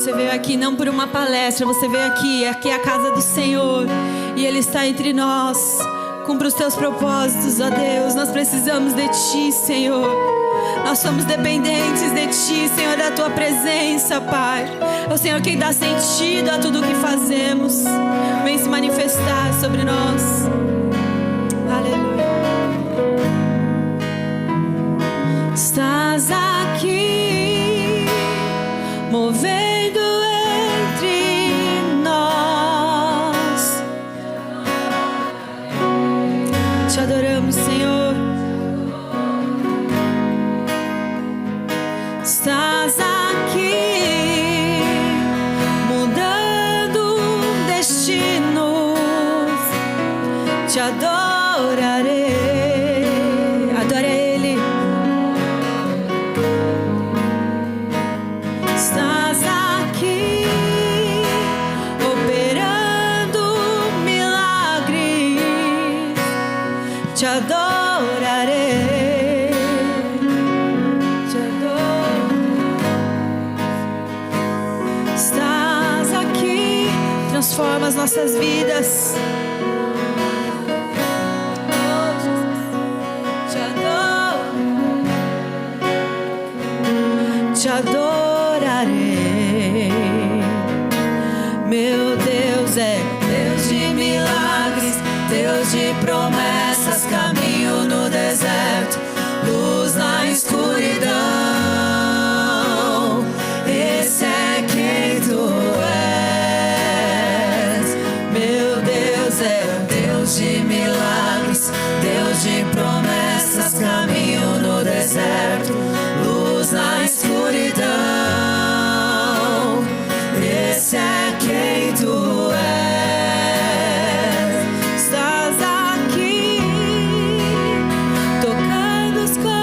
Você veio aqui não por uma palestra, você veio aqui é a casa do Senhor. E Ele está entre nós. Cumpra os teus propósitos, ó Deus. Nós precisamos de Ti, Senhor. Nós somos dependentes de Ti, Senhor, da Tua presença, Pai. É o Senhor quem dá sentido a tudo o que fazemos. Vem se manifestar sobre nós. Aleluia. Estás aqui, movendo entre nós. Te adoramos, Senhor. Estás aqui, mudando destinos. Te adorarei. Adora Ele. Estás aqui, operando milagres. Te adorarei. Te adoro. Estás aqui, transforma as nossas vidas. Te adorarei. Meu Deus é Deus de milagres, Deus de promessas, caminho no deserto, luz na escuridão. Esse é quem Tu és. Meu Deus é Deus de milagres, Deus de promessas, caminho no deserto, luz na escuridão. Esse é quem Tu és. Estás aqui, tocando os corações.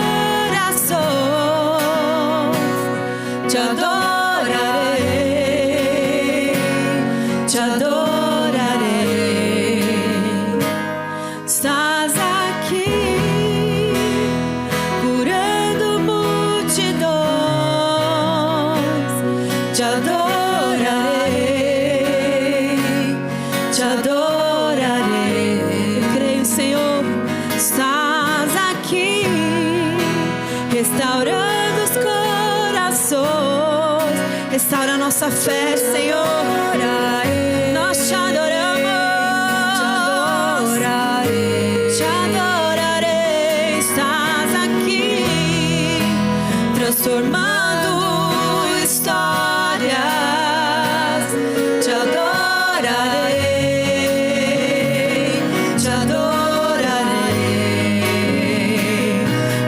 Te adorarei. Te adorarei. Estás aqui, curando multidões. Te adorarei. Te adorarei. Creio, Senhor. Estás aqui, restaurando os corações. Restaura a nossa fé, Senhor. Nós te adoramos. Te adorarei. Estás aqui, transformando histórias. Te adorarei. Te adorarei.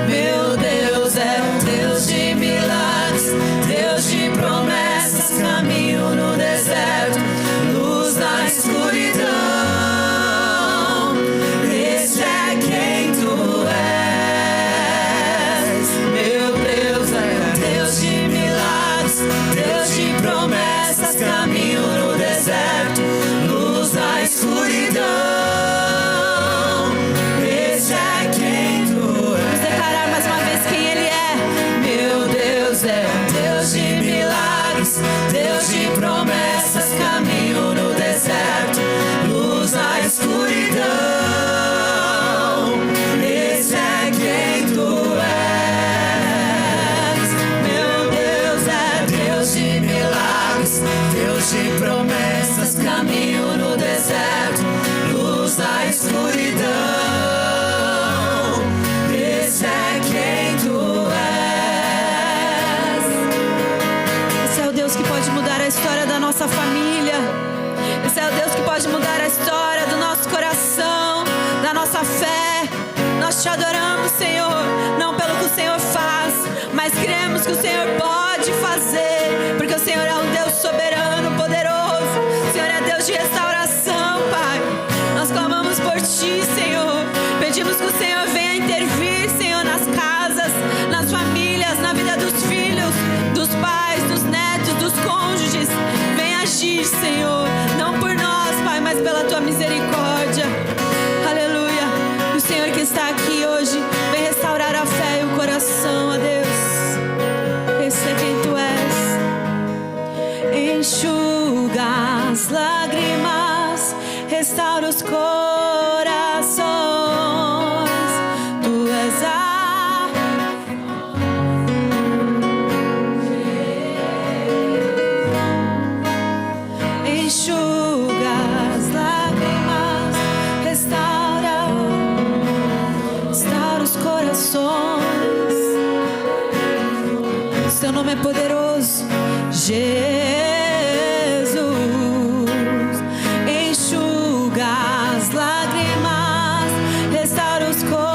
Meu Deus é um Deus de milagres, Deus de promessas, caminho no deserto, luz na escuridão. Esse é quem Tu és. Meu Deus é Deus de milagres, Deus de promessas, caminho no deserto, luz na escuridão. Esse é quem Tu és. Vamos declarar mais uma vez quem Ele é. Meu Deus é Deus de milagres, Deus de promessas, caminho no deserto, luz na escuridão. Esse é quem Tu és. Meu Deus é Deus de milagres, Deus de promessas, caminho no deserto, luz na escuridão. Esse é quem Tu és. Esse é o Deus que pode mudar a história da nossa família. Esse é o Deus que pode mudar a história do nosso coração, da nossa fé. Nós Te adoramos, Senhor, não pelo que o Senhor faz, mas cremos que o Senhor pode fazer, porque o Senhor é um Deus soberano, poderoso. O Senhor é Deus de restauração, Pai. Nós clamamos por Ti, Senhor. Pedimos que o Senhor venha intervir, Senhor, nas casas, nas famílias, na vida dos filhos, dos pais, dos netos, dos cônjuges. Venha agir, Senhor, não por nós, Pai, mas pela Tua misericórdia. Aleluia. E o Senhor que está aqui hoje, vem restaurar a fé e o coração, ó Deus. as lágrimas, restaura os corações. Tu és a enxuga as lágrimas, restaura os corações. Seu nome é poderoso, Jesus. Enxuga as lágrimas, restaura os corações.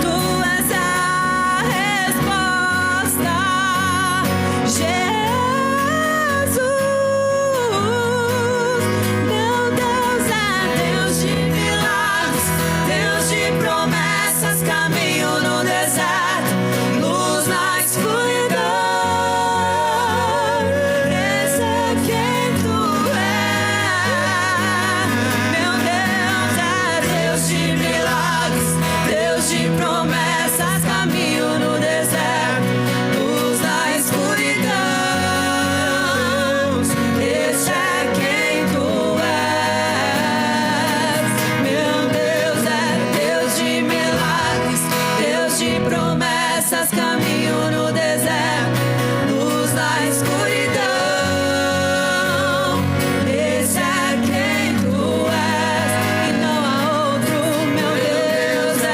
Tu és a resposta, Jesus. Meu Deus é Deus de milagres, Deus de promessas, caminho no deserto, luz na escuridão. Esse é quem tu és. Meu Deus é Deus de milagres, Deus de promessas, caminho no deserto, luz na escuridão. Esse é quem tu és. Meu Deus é Deus de milagres, Deus de promessas, caminho no deserto, luz na escuridão. Esse é quem tu és e não há outro. Meu Deus é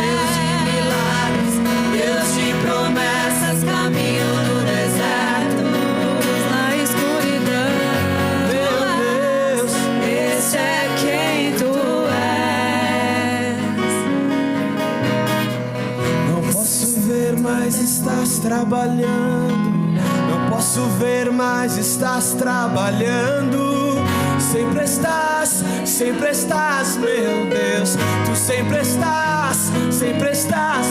Deus de milagres, Deus de promessas, caminho no deserto, luz na escuridão. Meu Deus, Esse é quem tu és. não posso ver, mas estás trabalhando. Não posso ver, mas estás trabalhando. Sempre estás, meu Deus. Tu sempre estás,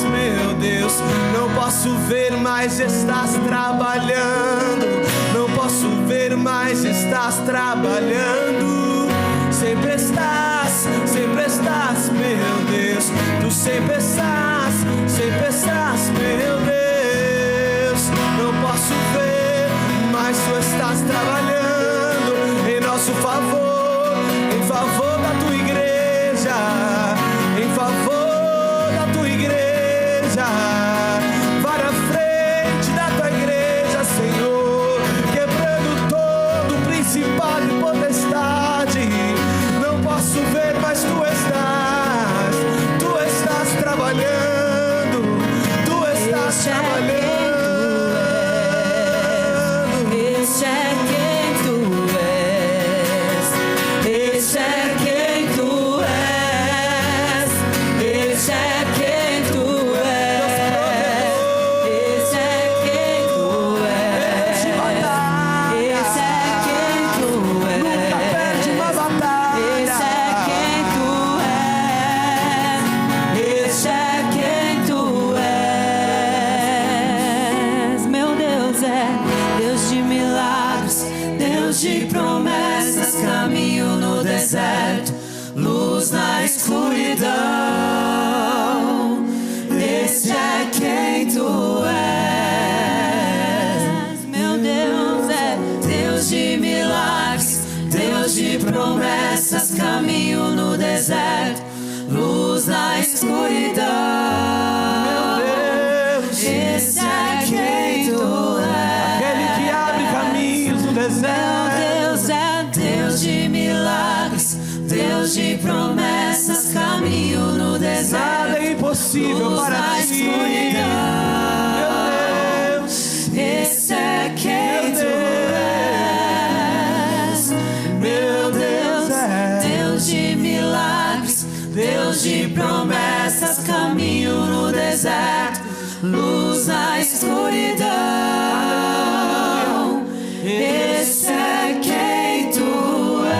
meu Deus. Não posso ver, mas estás trabalhando. Não posso ver, mas estás trabalhando. Sempre estás, meu Deus. Tu sempre estás, meu Deus. Não posso ver, mas tu estás trabalhando em nosso favor, em favor da tua igreja, em favor da tua igreja. Vai na frente da tua igreja, Senhor, quebrando todo principado e potestade. Não posso ver, mas tu estás trabalhando, tu estás trabalhando. Esse é quem tu és. Esse é quem tu és. Esse é quem tu és. Esse é quem tu és. Esse é quem tu és. Nunca perde uma batalha. Esse é quem tu és. Esse é quem tu és. Meu Deus é Deus de milagres, Deus de promessas, caminho no deserto, luz na escuridão. Esse é quem tu és. Meu Deus é Deus de milagres, Deus de promessas, caminho no deserto, luz na escuridão. Esse é quem tu és. Aquele que abre caminhos no Meu deserto. Deus é Deus de milagres, Deus de promessas, caminho no deserto, Nada é impossível luz para na ti. escuridão. Meu Deus, Esse é quem Meu tu és. Meu Deus, Deus de milagres, Deus de promessas, caminho no deserto, luz na escuridão. Esse é quem tu és.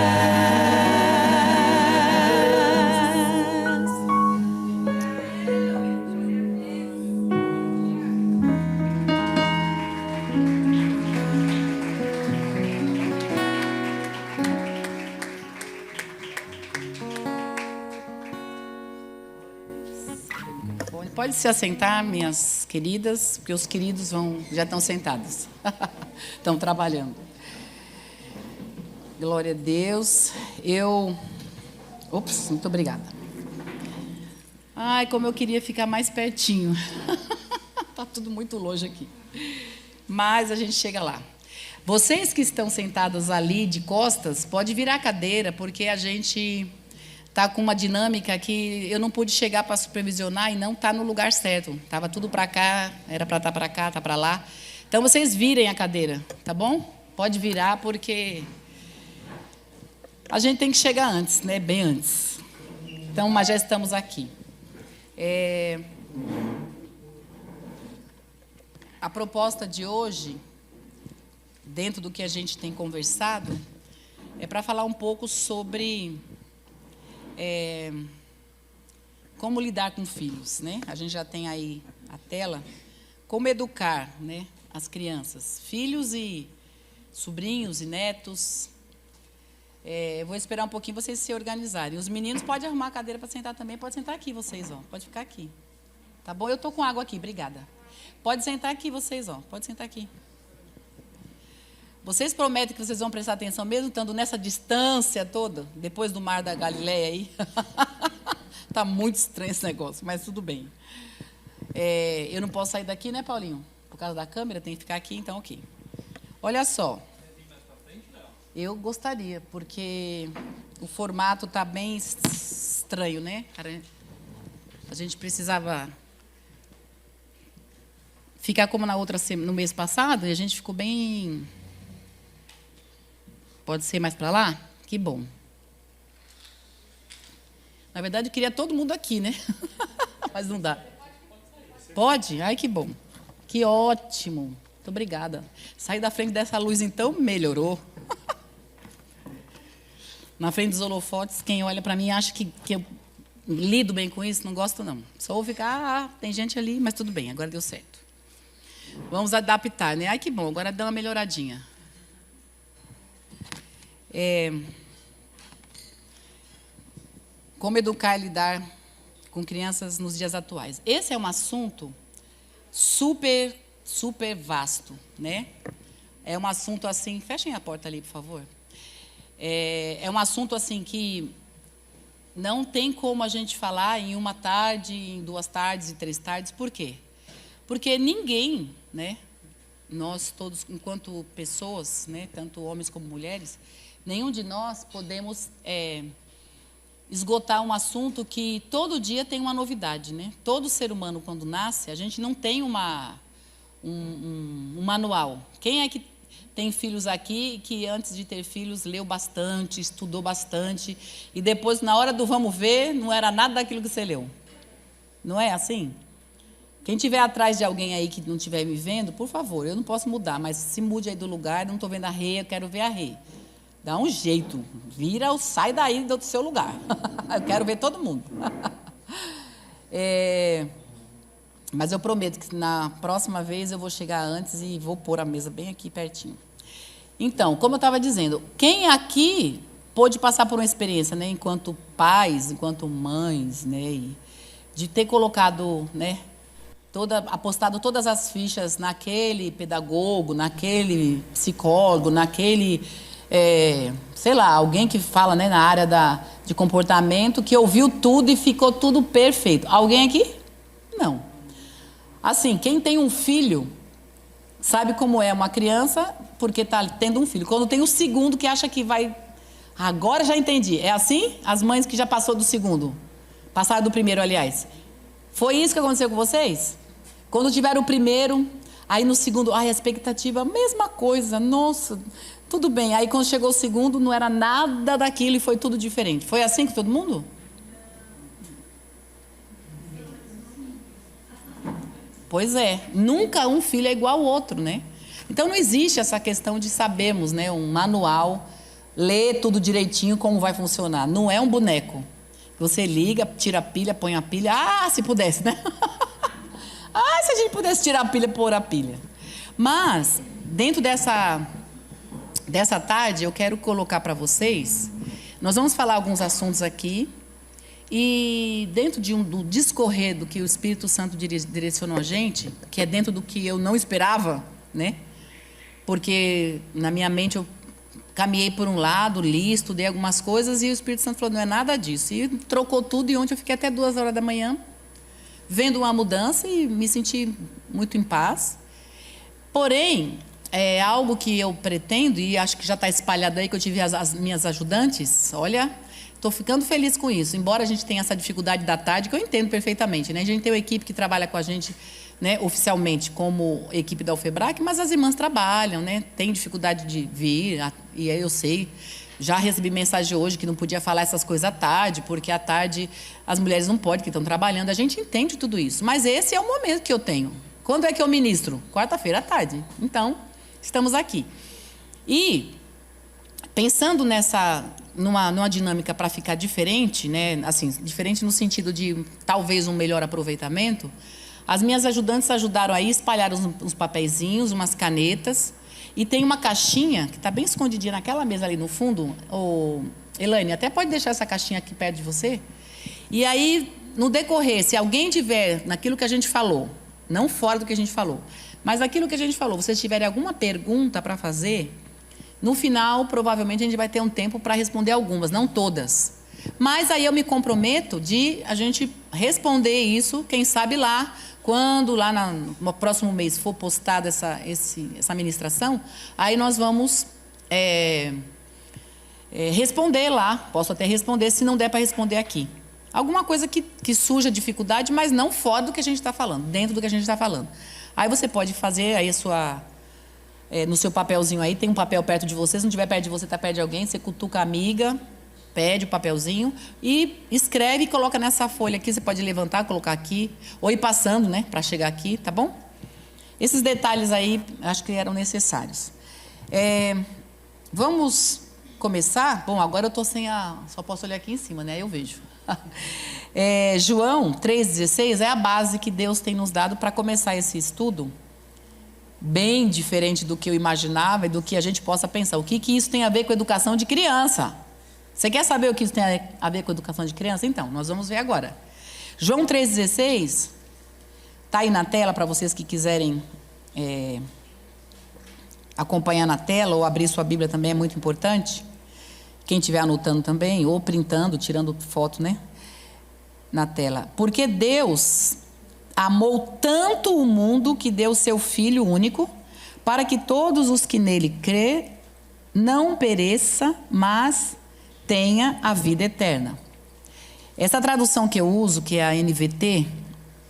Pode se assentar, minhas queridas, porque os queridos já estão sentados, estão trabalhando. Glória a Deus. Muito obrigada. Ai, como eu queria ficar mais pertinho. Tá tudo muito longe aqui. Mas a gente chega lá. Vocês que estão sentados ali de costas, pode virar a cadeira, porque a gente está com uma dinâmica que eu não pude chegar para supervisionar e não está no lugar certo. Estava tudo para cá, era para estar para cá, está para lá. Então, vocês virem a cadeira, tá bom? Pode virar, porque a gente tem que chegar antes, né? Bem antes. Então, mas já estamos aqui. A proposta de hoje, dentro do que a gente tem conversado, é para falar um pouco sobre como lidar com filhos, né? A gente já tem aí a tela. Como educar, né, as crianças, filhos e sobrinhos e netos. Eu vou esperar um pouquinho vocês se organizarem. Os meninos podem arrumar a cadeira para sentar também. Pode sentar aqui vocês, ó. Pode ficar aqui. Tá bom? Eu estou com água aqui, obrigada. Pode sentar aqui vocês, ó. Pode sentar aqui. Vocês prometem que vocês vão prestar atenção, mesmo estando nessa distância toda, depois do mar da Galileia aí? Está muito estranho esse negócio, mas tudo bem. Eu não posso sair daqui, né, Paulinho? Por causa da câmera, tem que ficar aqui, então ok. Olha só. Eu gostaria, porque o formato está bem estranho, né? A gente precisava ficar como no mês passado, e a gente ficou bem... Pode ser mais para lá? Que bom. Na verdade, eu queria todo mundo aqui, né? Mas não dá. Pode? Ai, que bom. Que ótimo. Muito obrigada. Sair da frente dessa luz, então, melhorou. Na frente dos holofotes, quem olha para mim acha que eu lido bem com isso, não gosto não. Só vou ficar, tem gente ali, mas tudo bem, agora deu certo. Vamos adaptar, né? Ai, que bom, agora dá uma melhoradinha. Como educar e lidar com crianças nos dias atuais. Esse é um assunto super, super vasto, né? É um assunto assim... Fechem a porta ali, por favor. É um assunto assim que não tem como a gente falar em uma tarde, em 2 tardes e 3 tardes. Por quê? Porque ninguém, né, nós todos, enquanto pessoas, né, tanto homens como mulheres, nenhum de nós podemos esgotar um assunto que todo dia tem uma novidade, né? Todo ser humano, quando nasce, a gente não tem um manual. Quem é que tem filhos aqui que antes de ter filhos leu bastante, estudou bastante e depois, na hora do vamos ver, não era nada daquilo que você leu? Não é assim? Quem estiver atrás de alguém aí que não estiver me vendo, por favor, eu não posso mudar, mas se mude aí do lugar, não estou vendo a Rê, eu quero ver a Rê. Dá um jeito, vira ou sai daí do seu lugar. Eu quero ver todo mundo. Mas eu prometo que na próxima vez eu vou chegar antes e vou pôr a mesa bem aqui pertinho. Então, como eu estava dizendo, quem aqui pôde passar por uma experiência, né, enquanto pais, enquanto mães, né, de ter colocado, né, apostado todas as fichas naquele pedagogo, naquele psicólogo, naquele, sei lá, alguém que fala, né, na área de comportamento, que ouviu tudo e ficou tudo perfeito. Alguém aqui? Não. Assim, quem tem um filho sabe como é uma criança porque está tendo um filho. Quando tem o segundo que acha que vai... Agora já entendi. É assim? As mães que já passou do segundo. Passaram do primeiro, aliás. Foi isso que aconteceu com vocês? Quando tiveram o primeiro, aí no segundo... Ai, a expectativa, mesma coisa. Nossa, tudo bem. Aí quando chegou o segundo, não era nada daquilo e foi tudo diferente. Foi assim com todo mundo? Pois é, nunca um filho é igual ao outro, né? Então não existe essa questão de sabermos, né, um manual, ler tudo direitinho como vai funcionar. Não é um boneco. Você liga, tira a pilha, põe a pilha. Ah, se pudesse, né? Ah, se a gente pudesse tirar a pilha, pôr a pilha. Mas, dentro dessa tarde, eu quero colocar para vocês, nós vamos falar alguns assuntos aqui. E dentro do discorrer do que o Espírito Santo direcionou a gente, que é dentro do que eu não esperava, né? Porque na minha mente eu caminhei por um lado, li, estudei algumas coisas e o Espírito Santo falou, não é nada disso. E trocou tudo e ontem eu fiquei até 2 horas da manhã vendo uma mudança e me senti muito em paz. Porém, é algo que eu pretendo, e acho que já está espalhado aí, que eu tive as minhas ajudantes, olha, estou ficando feliz com isso, embora a gente tenha essa dificuldade da tarde, que eu entendo perfeitamente, né? A gente tem uma equipe que trabalha com a gente, né, oficialmente como equipe da UFEBRAC, mas as irmãs trabalham, né? Tem dificuldade de vir, e aí eu sei, já recebi mensagem hoje que não podia falar essas coisas à tarde, porque à tarde as mulheres não podem, que estão trabalhando, a gente entende tudo isso, mas esse é o momento que eu tenho. Quando é que eu ministro? Quarta-feira à tarde. Então, estamos aqui. E, pensando numa dinâmica para ficar diferente, né? Assim, diferente no sentido de talvez um melhor aproveitamento, as minhas ajudantes ajudaram aí, espalharam uns papeizinhos, umas canetas, e tem uma caixinha que está bem escondidinha naquela mesa ali no fundo. Elaine, até pode deixar essa caixinha aqui perto de você. E aí, no decorrer, se alguém tiver naquilo que a gente falou, não fora do que a gente falou, mas aquilo que a gente falou, vocês tiverem alguma pergunta para fazer, no final, provavelmente, a gente vai ter um tempo para responder algumas, não todas. Mas aí eu me comprometo de a gente responder isso, quem sabe lá, quando lá no próximo mês for postada essa ministração, aí nós vamos responder lá. Posso até responder, se não der para responder aqui. Alguma coisa que surja dificuldade, mas não fora do que a gente está falando, dentro do que a gente está falando. Aí você pode fazer aí no seu papelzinho aí, tem um papel perto de você, se não estiver perto de você, está perto de alguém, você cutuca a amiga, pede o papelzinho e escreve e coloca nessa folha aqui, você pode levantar, colocar aqui, ou ir passando, né, para chegar aqui, tá bom? Esses detalhes aí, acho que eram necessários. Vamos começar? Bom, agora eu estou só posso olhar aqui em cima, né, eu vejo. João 3,16 é a base que Deus tem nos dado para começar esse estudo, bem diferente do que eu imaginava e do que a gente possa pensar. O que isso tem a ver com educação de criança? Você quer saber o que isso tem a ver com educação de criança? Então, nós vamos ver agora. João 3,16 está aí na tela para vocês que quiserem acompanhar na tela ou abrir sua Bíblia também, é muito importante. Quem estiver anotando também, ou printando, tirando foto, né? Na tela. Porque Deus amou tanto o mundo que deu seu Filho único, para que todos os que nele crê não pereça, mas tenha a vida eterna. Essa tradução que eu uso, que é a NVT,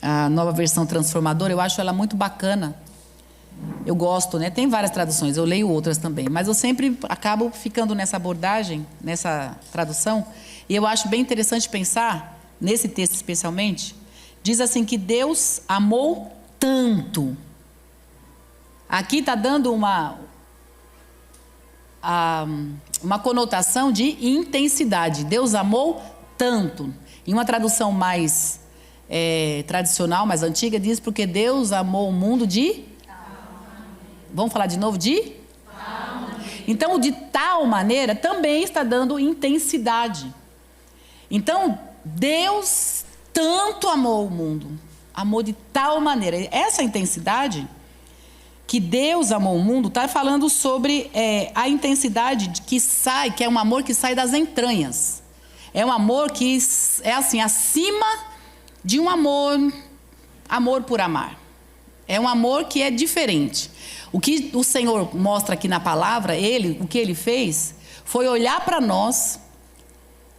a Nova Versão Transformadora, eu acho ela muito bacana. Eu gosto, né? Tem várias traduções, eu leio outras também, mas eu sempre acabo ficando nessa abordagem, nessa tradução, e eu acho bem interessante pensar, nesse texto especialmente, diz assim que Deus amou tanto. Aqui está dando uma conotação de intensidade. Deus amou tanto. Em uma tradução mais tradicional, mais antiga, diz porque Deus amou o mundo de... Vamos falar de novo? De? Então, o de tal maneira também está dando intensidade. Então, Deus tanto amou o mundo, amou de tal maneira. Essa intensidade que Deus amou o mundo está falando sobre a intensidade que é um amor que sai das entranhas. É um amor que é assim, acima de um amor por amar. É um amor que é diferente. O que o Senhor mostra aqui na palavra, o que Ele fez, foi olhar para nós,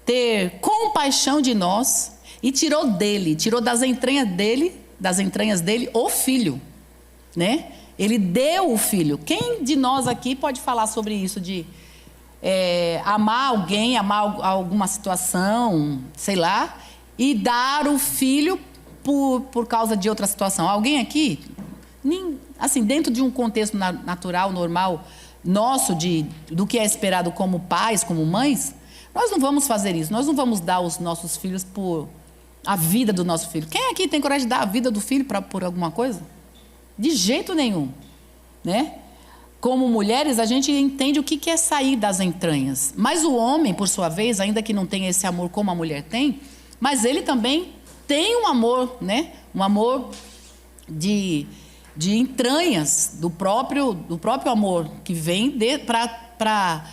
ter compaixão de nós e tirou das entranhas dele o Filho, né? Ele deu o Filho. Quem de nós aqui pode falar sobre isso de amar alguém, amar alguma situação, sei lá, e dar o Filho por causa de outra situação? Alguém aqui? Assim, dentro de um contexto natural, normal, nosso, do que é esperado como pais, como mães, nós não vamos fazer isso. Nós não vamos dar os nossos filhos por a vida do nosso filho. Quem aqui tem coragem de dar a vida do filho por alguma coisa? De jeito nenhum, né? Como mulheres, a gente entende o que é sair das entranhas. Mas o homem, por sua vez, ainda que não tenha esse amor como a mulher tem, mas ele também tem um amor, né? Um amor de entranhas do próprio amor que vem para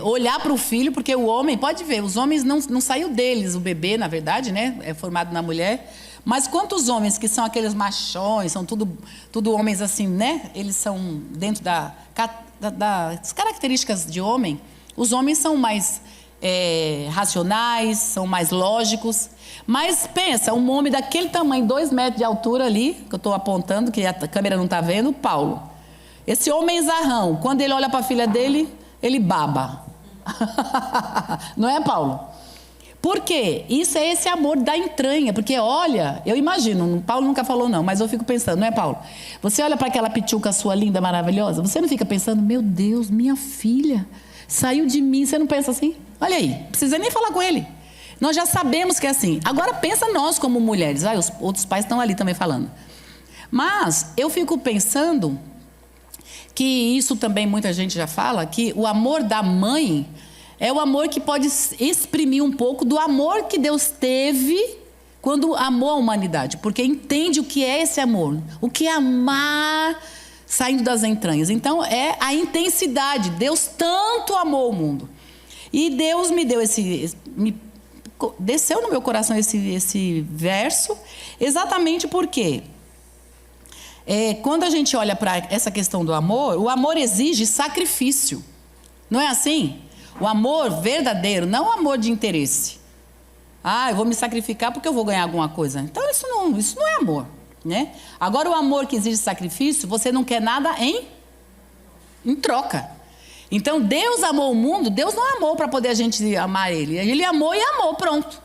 olhar para o filho, porque o homem, pode ver, os homens não saiu deles, o bebê, na verdade, né? É formado na mulher. Mas quantos homens que são aqueles machões, são tudo homens assim, né? Eles são dentro das características de homem. Os homens são mais racionais, são mais lógicos. Mas pensa, um homem daquele tamanho, 2 metros de altura ali, que eu estou apontando, que a câmera não está vendo, Paulo. Esse homem zarrão, quando ele olha para a filha dele, ele baba. Não é, Paulo? Por quê? Isso é esse amor da entranha. Porque olha, eu imagino, Paulo nunca falou não, mas eu fico pensando, não é, Paulo? Você olha para aquela pituca sua linda, maravilhosa, você não fica pensando, meu Deus, minha filha saiu de mim. Você não pensa assim? Olha aí, não precisa nem falar com ele. Nós já sabemos que é assim. Agora pensa nós como mulheres. Os outros pais estão ali também falando. Mas eu fico pensando que isso também muita gente já fala, que o amor da mãe é o amor que pode exprimir um pouco do amor que Deus teve quando amou a humanidade. Porque entende o que é esse amor. O que é amar saindo das entranhas. Então é a intensidade. Deus tanto amou o mundo. E Deus me deu desceu no meu coração esse verso, exatamente porque quando a gente olha para essa questão do amor, o amor exige sacrifício. Não é assim? O amor verdadeiro, não o amor de interesse. Eu vou me sacrificar porque eu vou ganhar alguma coisa. Então isso não é amor, né? Agora o amor que exige sacrifício, você não quer nada em troca. Então Deus amou o mundo, Deus não amou para poder a gente amar Ele. Ele amou e amou, pronto.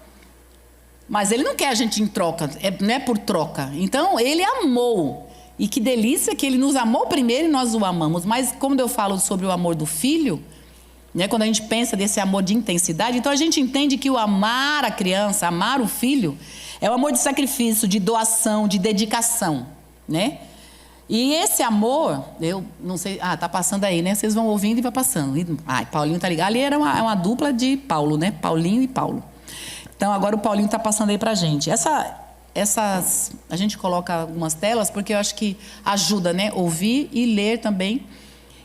Mas Ele não quer a gente em troca, não é por troca. Então Ele amou. E que delícia que Ele nos amou primeiro e nós o amamos. Mas quando eu falo sobre o amor do filho, né, quando a gente pensa desse amor de intensidade, então a gente entende que o amar a criança, amar o filho, é o amor de sacrifício, de doação, de dedicação, né? E esse amor, eu não sei, tá passando aí, né? Vocês vão ouvindo e vai passando. Paulinho tá ligado. Ali era uma dupla de Paulo, né? Paulinho e Paulo. Então agora o Paulinho tá passando aí pra gente. A gente coloca algumas telas porque eu acho que ajuda, né? Ouvir e ler também.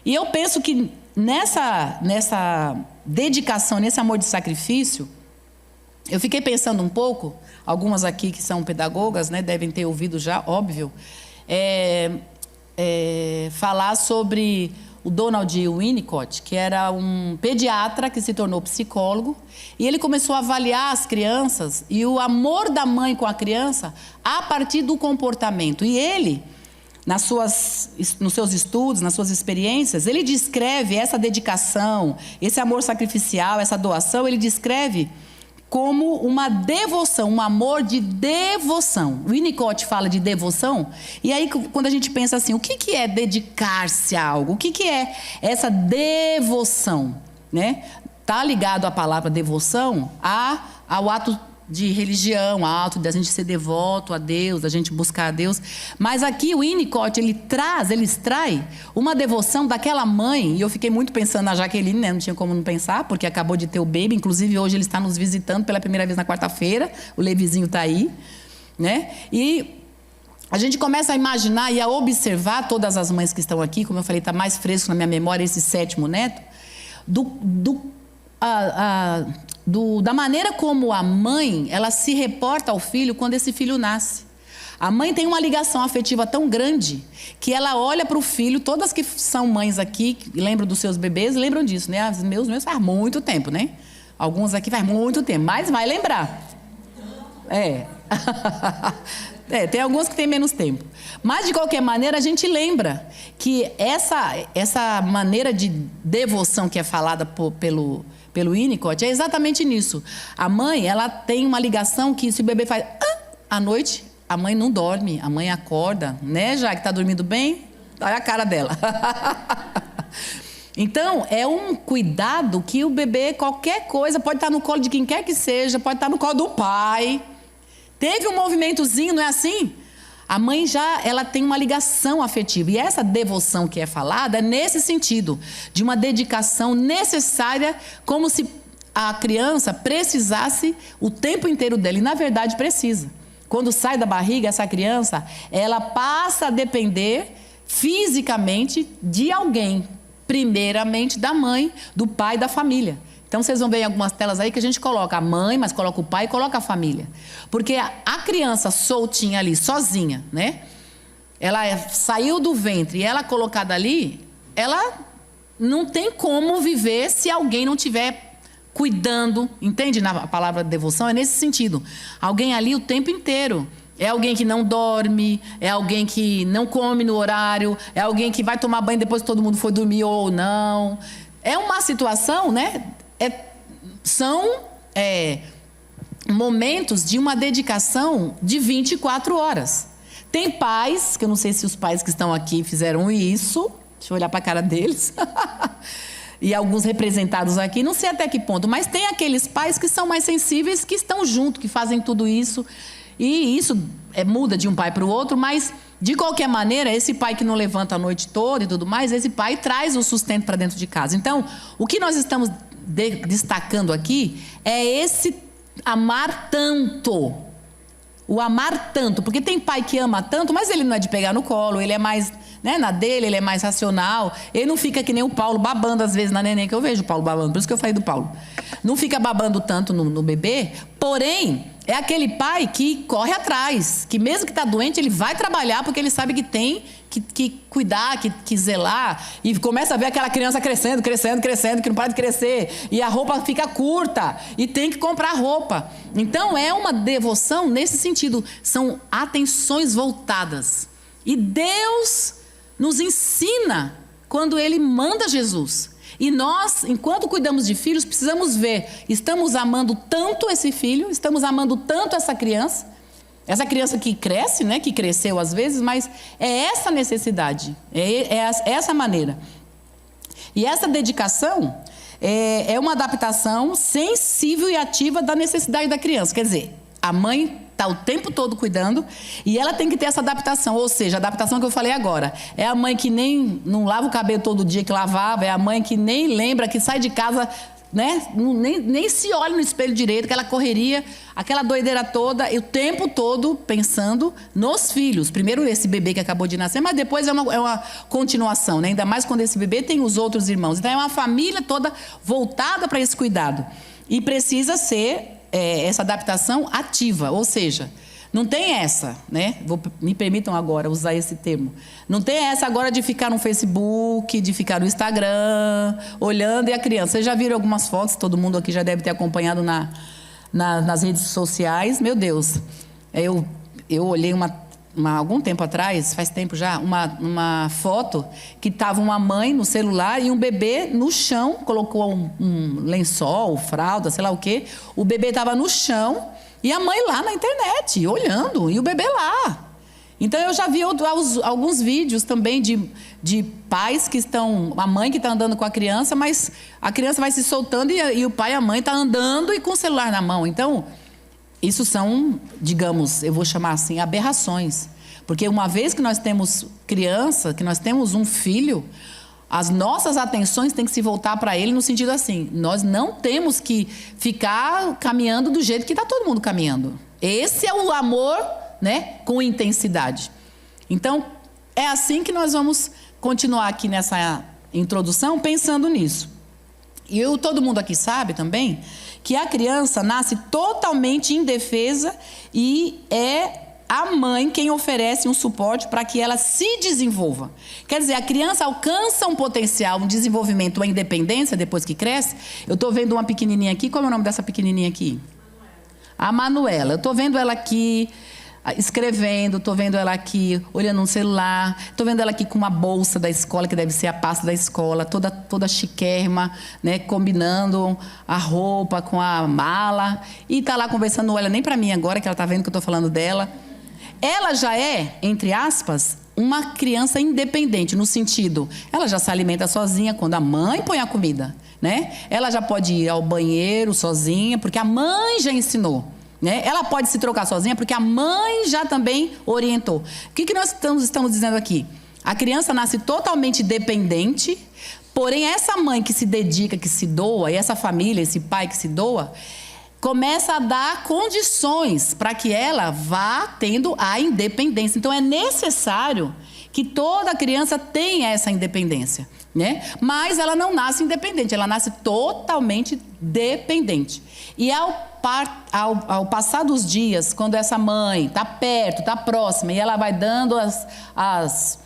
E eu penso que nessa dedicação, nesse amor de sacrifício, eu fiquei pensando um pouco, algumas aqui que são pedagogas, né? Devem ter ouvido já, óbvio. Falar sobre o Donald Winnicott, que era um pediatra que se tornou psicólogo, e ele começou a avaliar as crianças e o amor da mãe com a criança a partir do comportamento. E ele, nos seus estudos, nas suas experiências, ele descreve essa dedicação, esse amor sacrificial, essa doação, ele descreve como uma devoção, um amor de devoção. O Winnicott fala de devoção, e aí quando a gente pensa assim, o que é dedicar-se a algo? O que é essa devoção? Né? Tá ligado a palavra devoção ao ato de religião, ao ato de a gente ser devoto a Deus, a gente buscar a Deus. Mas aqui o Winnicott, ele extrai uma devoção daquela mãe, e eu fiquei muito pensando na Jaqueline, né? Não tinha como não pensar, porque acabou de ter o baby, inclusive hoje ele está nos visitando pela primeira vez na quarta-feira, o Levizinho está aí, né? E a gente começa a imaginar e a observar todas as mães que estão aqui, como eu falei, está mais fresco na minha memória esse 7º neto, da maneira como a mãe, ela se reporta ao filho quando esse filho nasce. A mãe tem uma ligação afetiva tão grande que ela olha para o filho, todas que são mães aqui, que lembram dos seus bebês, lembram disso, né? Os meus faz muito tempo, né? Alguns aqui faz muito tempo, mas vai lembrar. Tem alguns que tem menos tempo. Mas, de qualquer maneira, a gente lembra que essa maneira de devoção que é falada pelo Winnicott é exatamente nisso. A mãe, ela tem uma ligação que se o bebê faz à noite, a mãe não dorme, a mãe acorda, né? Já que está dormindo bem, olha a cara dela. Então, é um cuidado que o bebê, qualquer coisa, pode estar no colo de quem quer que seja, pode estar no colo do pai. Teve um movimentozinho, não é assim? A mãe ela tem uma ligação afetiva. E essa devoção que é falada é nesse sentido, de uma dedicação necessária, como se a criança precisasse o tempo inteiro dela. E, na verdade, precisa. Quando sai da barriga, essa criança, ela passa a depender fisicamente de alguém. primeiramente da mãe, do pai, da família. Então, vocês vão ver em algumas telas aí que a gente coloca a mãe, mas coloca o pai e coloca a família. Porque a criança soltinha ali, sozinha, né? Ela saiu do ventre e ela colocada ali, ela não tem como viver se alguém não tiver cuidando. Entende? Na palavra devoção é nesse sentido. Alguém ali o tempo inteiro. É alguém que não dorme, é alguém que não come no horário, é alguém que vai tomar banho depois que todo mundo foi dormir ou não. É uma situação, né? São momentos de uma dedicação de 24 horas. Tem pais, que eu não sei se os pais que estão aqui fizeram isso, deixa eu olhar para a cara deles, e alguns representados aqui, não sei até que ponto, mas tem aqueles pais que são mais sensíveis, que estão junto, que fazem tudo isso, e isso muda de um pai para o outro, mas de qualquer maneira, esse pai que não levanta a noite toda e tudo mais, esse pai traz o sustento para dentro de casa. Então, o que nós estamos destacando aqui é esse amar tanto. O amar tanto, porque tem pai que ama tanto, mas ele não é de pegar no colo, ele é mais, né, na dele, ele é mais racional, ele não fica que nem o Paulo babando às vezes na neném, que eu vejo o Paulo babando, por isso que eu falei do Paulo. Não fica babando tanto no bebê, porém, é aquele pai que corre atrás, que mesmo que está doente, ele vai trabalhar porque ele sabe que tem que cuidar, que zelar, e começa a ver aquela criança crescendo, que não para de crescer, e a roupa fica curta, e tem que comprar roupa. Então, é uma devoção nesse sentido, são atenções voltadas. E Deus nos ensina quando Ele manda Jesus. E nós, enquanto cuidamos de filhos, precisamos ver, estamos amando tanto esse filho, estamos amando tanto essa criança que cresce, né, que cresceu às vezes, mas é essa necessidade, é essa maneira. E essa dedicação é uma adaptação sensível e ativa da necessidade da criança. Quer dizer, a mãe está o tempo todo cuidando e ela tem que ter essa adaptação, ou seja, a adaptação que eu falei agora. É a mãe que nem não lava o cabelo todo dia que lavava, é a mãe que nem lembra, que sai de casa, né, nem se olha no espelho direito, aquela correria, aquela doideira toda, e o tempo todo pensando nos filhos. Primeiro esse bebê que acabou de nascer, mas depois é uma continuação, né? Ainda mais quando esse bebê tem os outros irmãos. Então é uma família toda voltada para esse cuidado. E precisa ser essa adaptação ativa, ou seja, não tem essa, né? Me permitam agora usar esse termo. Não tem essa agora de ficar no Facebook, de ficar no Instagram, olhando e a criança. Vocês já viram algumas fotos, todo mundo aqui já deve ter acompanhado nas redes sociais. Meu Deus, eu olhei algum tempo atrás, faz tempo já, uma foto que estava uma mãe no celular e um bebê no chão, colocou um lençol, fralda, sei lá o quê. O bebê estava no chão e a mãe lá na internet, olhando, e o bebê lá. Então, eu já vi alguns vídeos também de pais que estão... A mãe que está andando com a criança, mas a criança vai se soltando e o pai e a mãe estão andando e com o celular na mão. Então, isso são, digamos, eu vou chamar assim, aberrações. Porque uma vez que nós temos criança, que nós temos um filho, as nossas atenções têm que se voltar para ele no sentido assim, nós não temos que ficar caminhando do jeito que está todo mundo caminhando. Esse é o amor, né, com intensidade. Então, é assim que nós vamos continuar aqui nessa introdução, pensando nisso. E todo mundo aqui sabe também que a criança nasce totalmente indefesa e é a mãe quem oferece um suporte para que ela se desenvolva. Quer dizer, a criança alcança um potencial, um desenvolvimento, uma independência depois que cresce. Eu estou vendo uma pequenininha aqui. Qual é o nome dessa pequenininha aqui? A Manuela. Eu estou vendo ela aqui escrevendo, estou vendo ela aqui olhando no celular, estou vendo ela aqui com uma bolsa da escola, que deve ser a pasta da escola, toda chiquérrima, né, combinando a roupa com a mala, e está lá conversando, não olha nem para mim agora, que ela está vendo que eu estou falando dela. Ela já é, entre aspas, uma criança independente, no sentido, ela já se alimenta sozinha quando a mãe põe a comida, né? Ela já pode ir ao banheiro sozinha, porque a mãe já ensinou. Né? Ela pode se trocar sozinha porque a mãe já também orientou. O que nós estamos dizendo aqui? A criança nasce totalmente dependente, porém essa mãe que se dedica, que se doa, e essa família, esse pai que se doa, começa a dar condições para que ela vá tendo a independência. Então é necessário que toda criança tem essa independência, né? Mas ela não nasce independente, ela nasce totalmente dependente. E ao passar dos dias, quando essa mãe está perto, está próxima, e ela vai dando as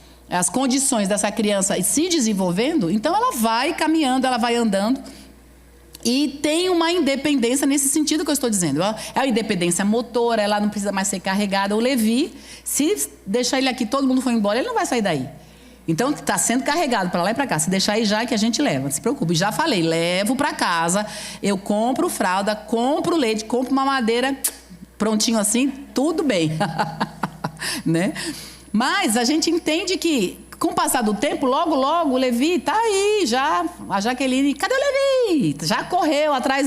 condições dessa criança se desenvolvendo, então ela vai caminhando, ela vai andando, e tem uma independência nesse sentido que eu estou dizendo. É a independência motora, ela não precisa mais ser carregada. O Levi, se deixar ele aqui, todo mundo for embora, ele não vai sair daí. Então, está sendo carregado para lá e para cá. Se deixar aí já é que a gente leva, não se preocupe. Já falei, levo para casa, eu compro fralda, compro leite, compro mamadeira, prontinho assim, tudo bem. Né? Mas a gente entende que, com o passar do tempo, logo, logo, o Levi está aí, já. A Jaqueline, cadê o Levi? Já correu atrás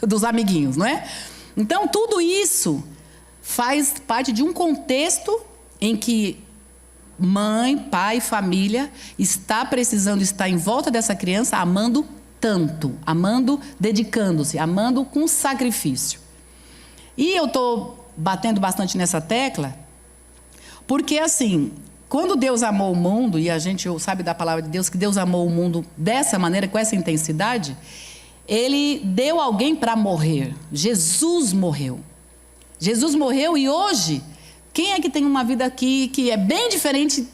dos amiguinhos, não é? Então, tudo isso faz parte de um contexto em que mãe, pai, família está precisando estar em volta dessa criança, amando tanto, amando, dedicando-se, amando com sacrifício. E eu estou batendo bastante nessa tecla, porque assim, quando Deus amou o mundo, e a gente sabe da palavra de Deus que Deus amou o mundo dessa maneira, com essa intensidade, Ele deu alguém para morrer. Jesus morreu. Jesus morreu e hoje, quem é que tem uma vida aqui que é bem diferente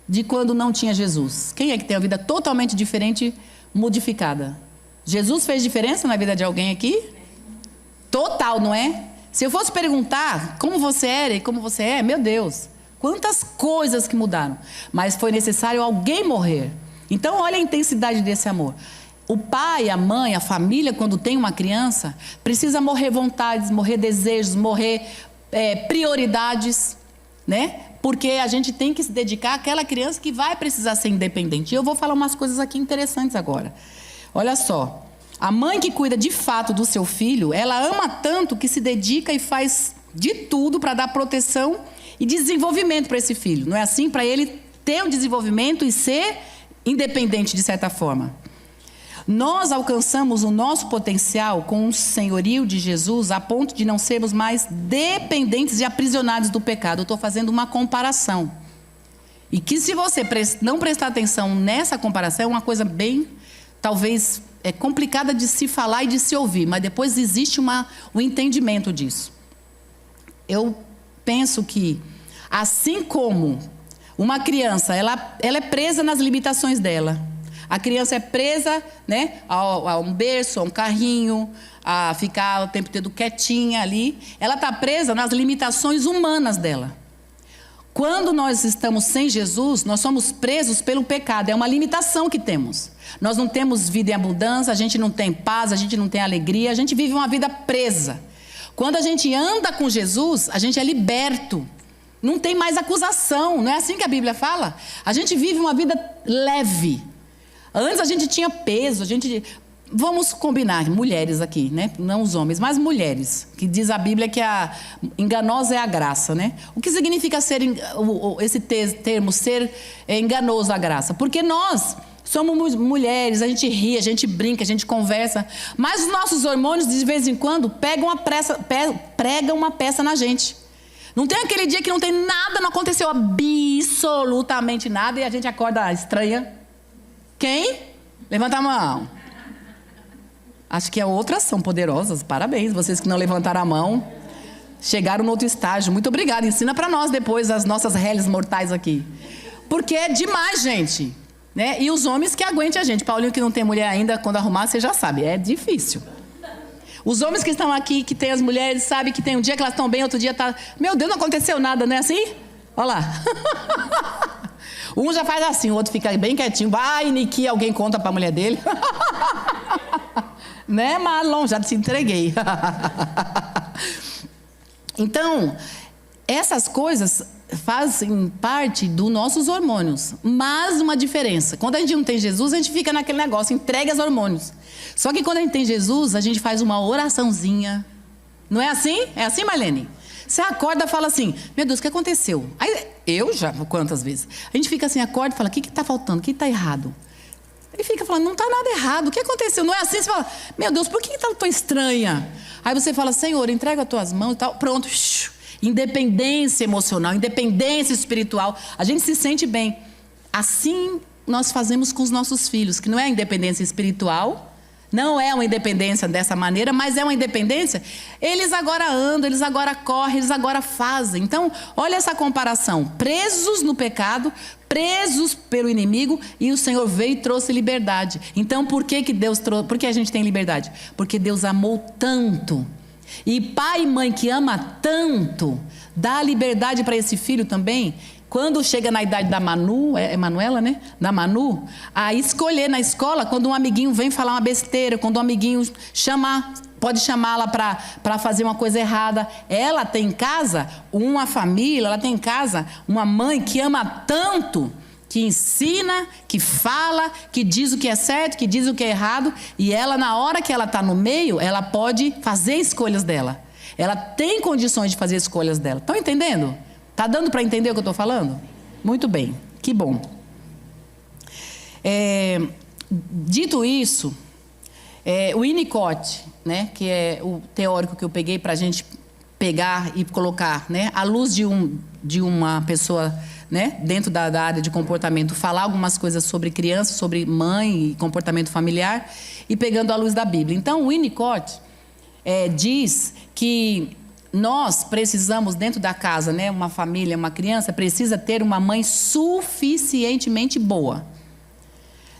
de quando não tinha Jesus? Quem é que tem uma vida totalmente diferente, modificada? Jesus fez diferença na vida de alguém aqui? Total, não é? Se eu fosse perguntar como você era e como você é, meu Deus, quantas coisas que mudaram. Mas foi necessário alguém morrer. Então, olha a intensidade desse amor. O pai, a mãe, a família, quando tem uma criança, precisa morrer vontades, morrer desejos, morrer prioridades, né? Porque a gente tem que se dedicar àquela criança que vai precisar ser independente. E eu vou falar umas coisas aqui interessantes agora. Olha só, a mãe que cuida de fato do seu filho, ela ama tanto que se dedica e faz de tudo para dar proteção e desenvolvimento para esse filho. Não é assim? Para ele ter um desenvolvimento e ser independente de certa forma. Nós alcançamos o nosso potencial com o senhorio de Jesus a ponto de não sermos mais dependentes e aprisionados do pecado. Eu estou fazendo uma comparação. E que se você não prestar atenção nessa comparação, é uma coisa bem, talvez, complicada de se falar e de se ouvir. Mas depois existe um entendimento disso. Eu penso que, assim como uma criança, ela é presa nas limitações dela. A criança é presa, né, a um berço, a um carrinho, a ficar o tempo todo quietinha ali. Ela está presa nas limitações humanas dela. Quando nós estamos sem Jesus, nós somos presos pelo pecado. É uma limitação que temos. Nós não temos vida em abundância, a gente não tem paz, a gente não tem alegria, a gente vive uma vida presa. Quando a gente anda com Jesus, a gente é liberto. Não tem mais acusação, não é assim que a Bíblia fala? A gente vive uma vida leve. Antes a gente tinha peso, vamos combinar, mulheres aqui, né? Não os homens, mas mulheres, que diz a Bíblia que a enganosa é a graça, né? O que significa esse termo, ser enganoso a graça? Porque nós somos mulheres, a gente ri, a gente brinca, a gente conversa, mas os nossos hormônios de vez em quando pregam uma peça na gente. Não tem aquele dia que não tem nada, não aconteceu absolutamente nada e a gente acorda estranha. Quem? Levanta a mão. Acho que outras são poderosas. Parabéns, vocês que não levantaram a mão. Chegaram no outro estágio. Muito obrigada. Ensina para nós depois as nossas réis mortais aqui. Porque é demais, gente. Né? E os homens que aguentem a gente. Paulinho, que não tem mulher ainda, quando arrumar, você já sabe. É difícil. Os homens que estão aqui, que tem as mulheres, sabem que tem um dia que elas estão bem, outro dia tá... Meu Deus, não aconteceu nada, não é assim? Olha lá. Um já faz assim, o outro fica bem quietinho. Vai, Niki, alguém conta para a mulher dele. Né, Marlon? Já te entreguei. Então, essas coisas fazem parte dos nossos hormônios. Mas uma diferença. Quando a gente não tem Jesus, a gente fica naquele negócio, entregue aos hormônios. Só que quando a gente tem Jesus, a gente faz uma oraçãozinha. Não é assim? É assim, Marlene? Você acorda e fala assim, meu Deus, o que aconteceu? Aí, eu já, quantas vezes? A gente fica assim, acorda e fala, o que está faltando? O que está errado? E fica falando, não está nada errado, o que aconteceu? Não é assim? Você fala, meu Deus, por que está tão estranha? Aí você fala, Senhor, entrega as tuas mãos e tal. Pronto, independência emocional, independência espiritual. A gente se sente bem. Assim nós fazemos com os nossos filhos, que não é a independência espiritual, não é uma independência dessa maneira, mas é uma independência. Eles agora andam, eles agora correm, eles agora fazem. Então, olha essa comparação. Presos no pecado, presos pelo inimigo, e o Senhor veio e trouxe liberdade. Então, por que Deus trouxe? Por que a gente tem liberdade? Porque Deus amou tanto. E pai e mãe que ama tanto, dá liberdade para esse filho também. Quando chega na idade da Manu, é Manuela, né? Da Manu, a escolher na escola, quando um amiguinho vem falar uma besteira, quando um amiguinho pode chamá-la para fazer uma coisa errada. Ela tem em casa uma família, ela tem em casa uma mãe que ama tanto, que ensina, que fala, que diz o que é certo, que diz o que é errado. E ela, na hora que ela está no meio, ela pode fazer escolhas dela. Ela tem condições de fazer escolhas dela. Estão entendendo? Está dando para entender o que eu estou falando? Muito bem, que bom. Dito isso, o Winnicott, né, que é o teórico que eu peguei para a gente pegar e colocar, né, à luz de uma pessoa, né, dentro da área de comportamento, falar algumas coisas sobre criança, sobre mãe e comportamento familiar, e pegando à luz da Bíblia. Então, o Winnicott diz que nós precisamos, dentro da casa, né, uma família, uma criança, precisa ter uma mãe suficientemente boa.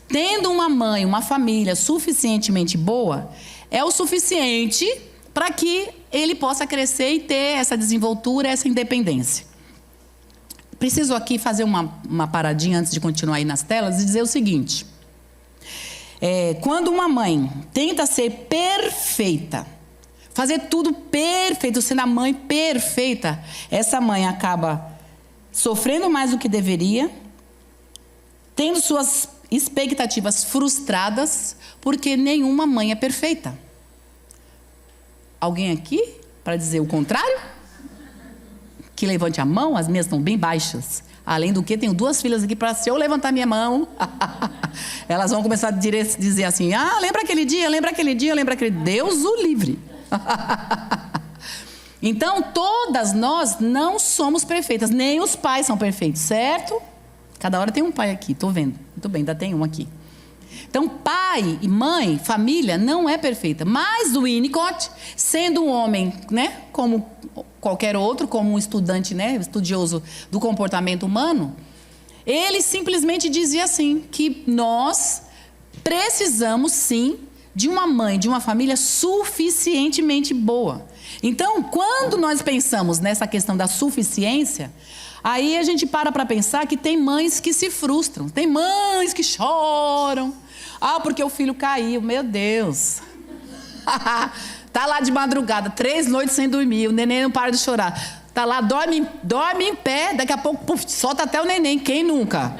Tendo uma mãe, uma família suficientemente boa, é o suficiente para que ele possa crescer e ter essa desenvoltura, essa independência. Preciso aqui fazer uma paradinha antes de continuar aí nas telas e dizer o seguinte. Quando uma mãe tenta ser perfeita, fazer tudo perfeito, sendo a mãe perfeita, essa mãe acaba sofrendo mais do que deveria, tendo suas expectativas frustradas, porque nenhuma mãe é perfeita. Alguém aqui para dizer o contrário? Que levante a mão, as minhas estão bem baixas. Além do que, tenho 2 filhas aqui para, se eu levantar minha mão, elas vão começar a dizer assim, lembra aquele dia, lembra aquele dia, lembra aquele dia. Deus o livre. Então, todas nós não somos perfeitas, nem os pais são perfeitos, certo? Cada hora tem um pai aqui, estou vendo. Muito bem, ainda tem um aqui. Então, pai e mãe, família, não é perfeita. Mas o Winnicott, sendo um homem, né, como qualquer outro, como um estudante, né, estudioso do comportamento humano, ele simplesmente dizia assim, que nós precisamos sim de uma mãe, de uma família suficientemente boa. Então, quando nós pensamos nessa questão da suficiência, aí a gente para pensar que tem mães que se frustram, tem mães que choram. Porque o filho caiu, meu Deus. Tá lá de madrugada, 3 noites sem dormir, o neném não para de chorar. Tá lá, dorme em pé, daqui a pouco, solta até o neném, quem nunca?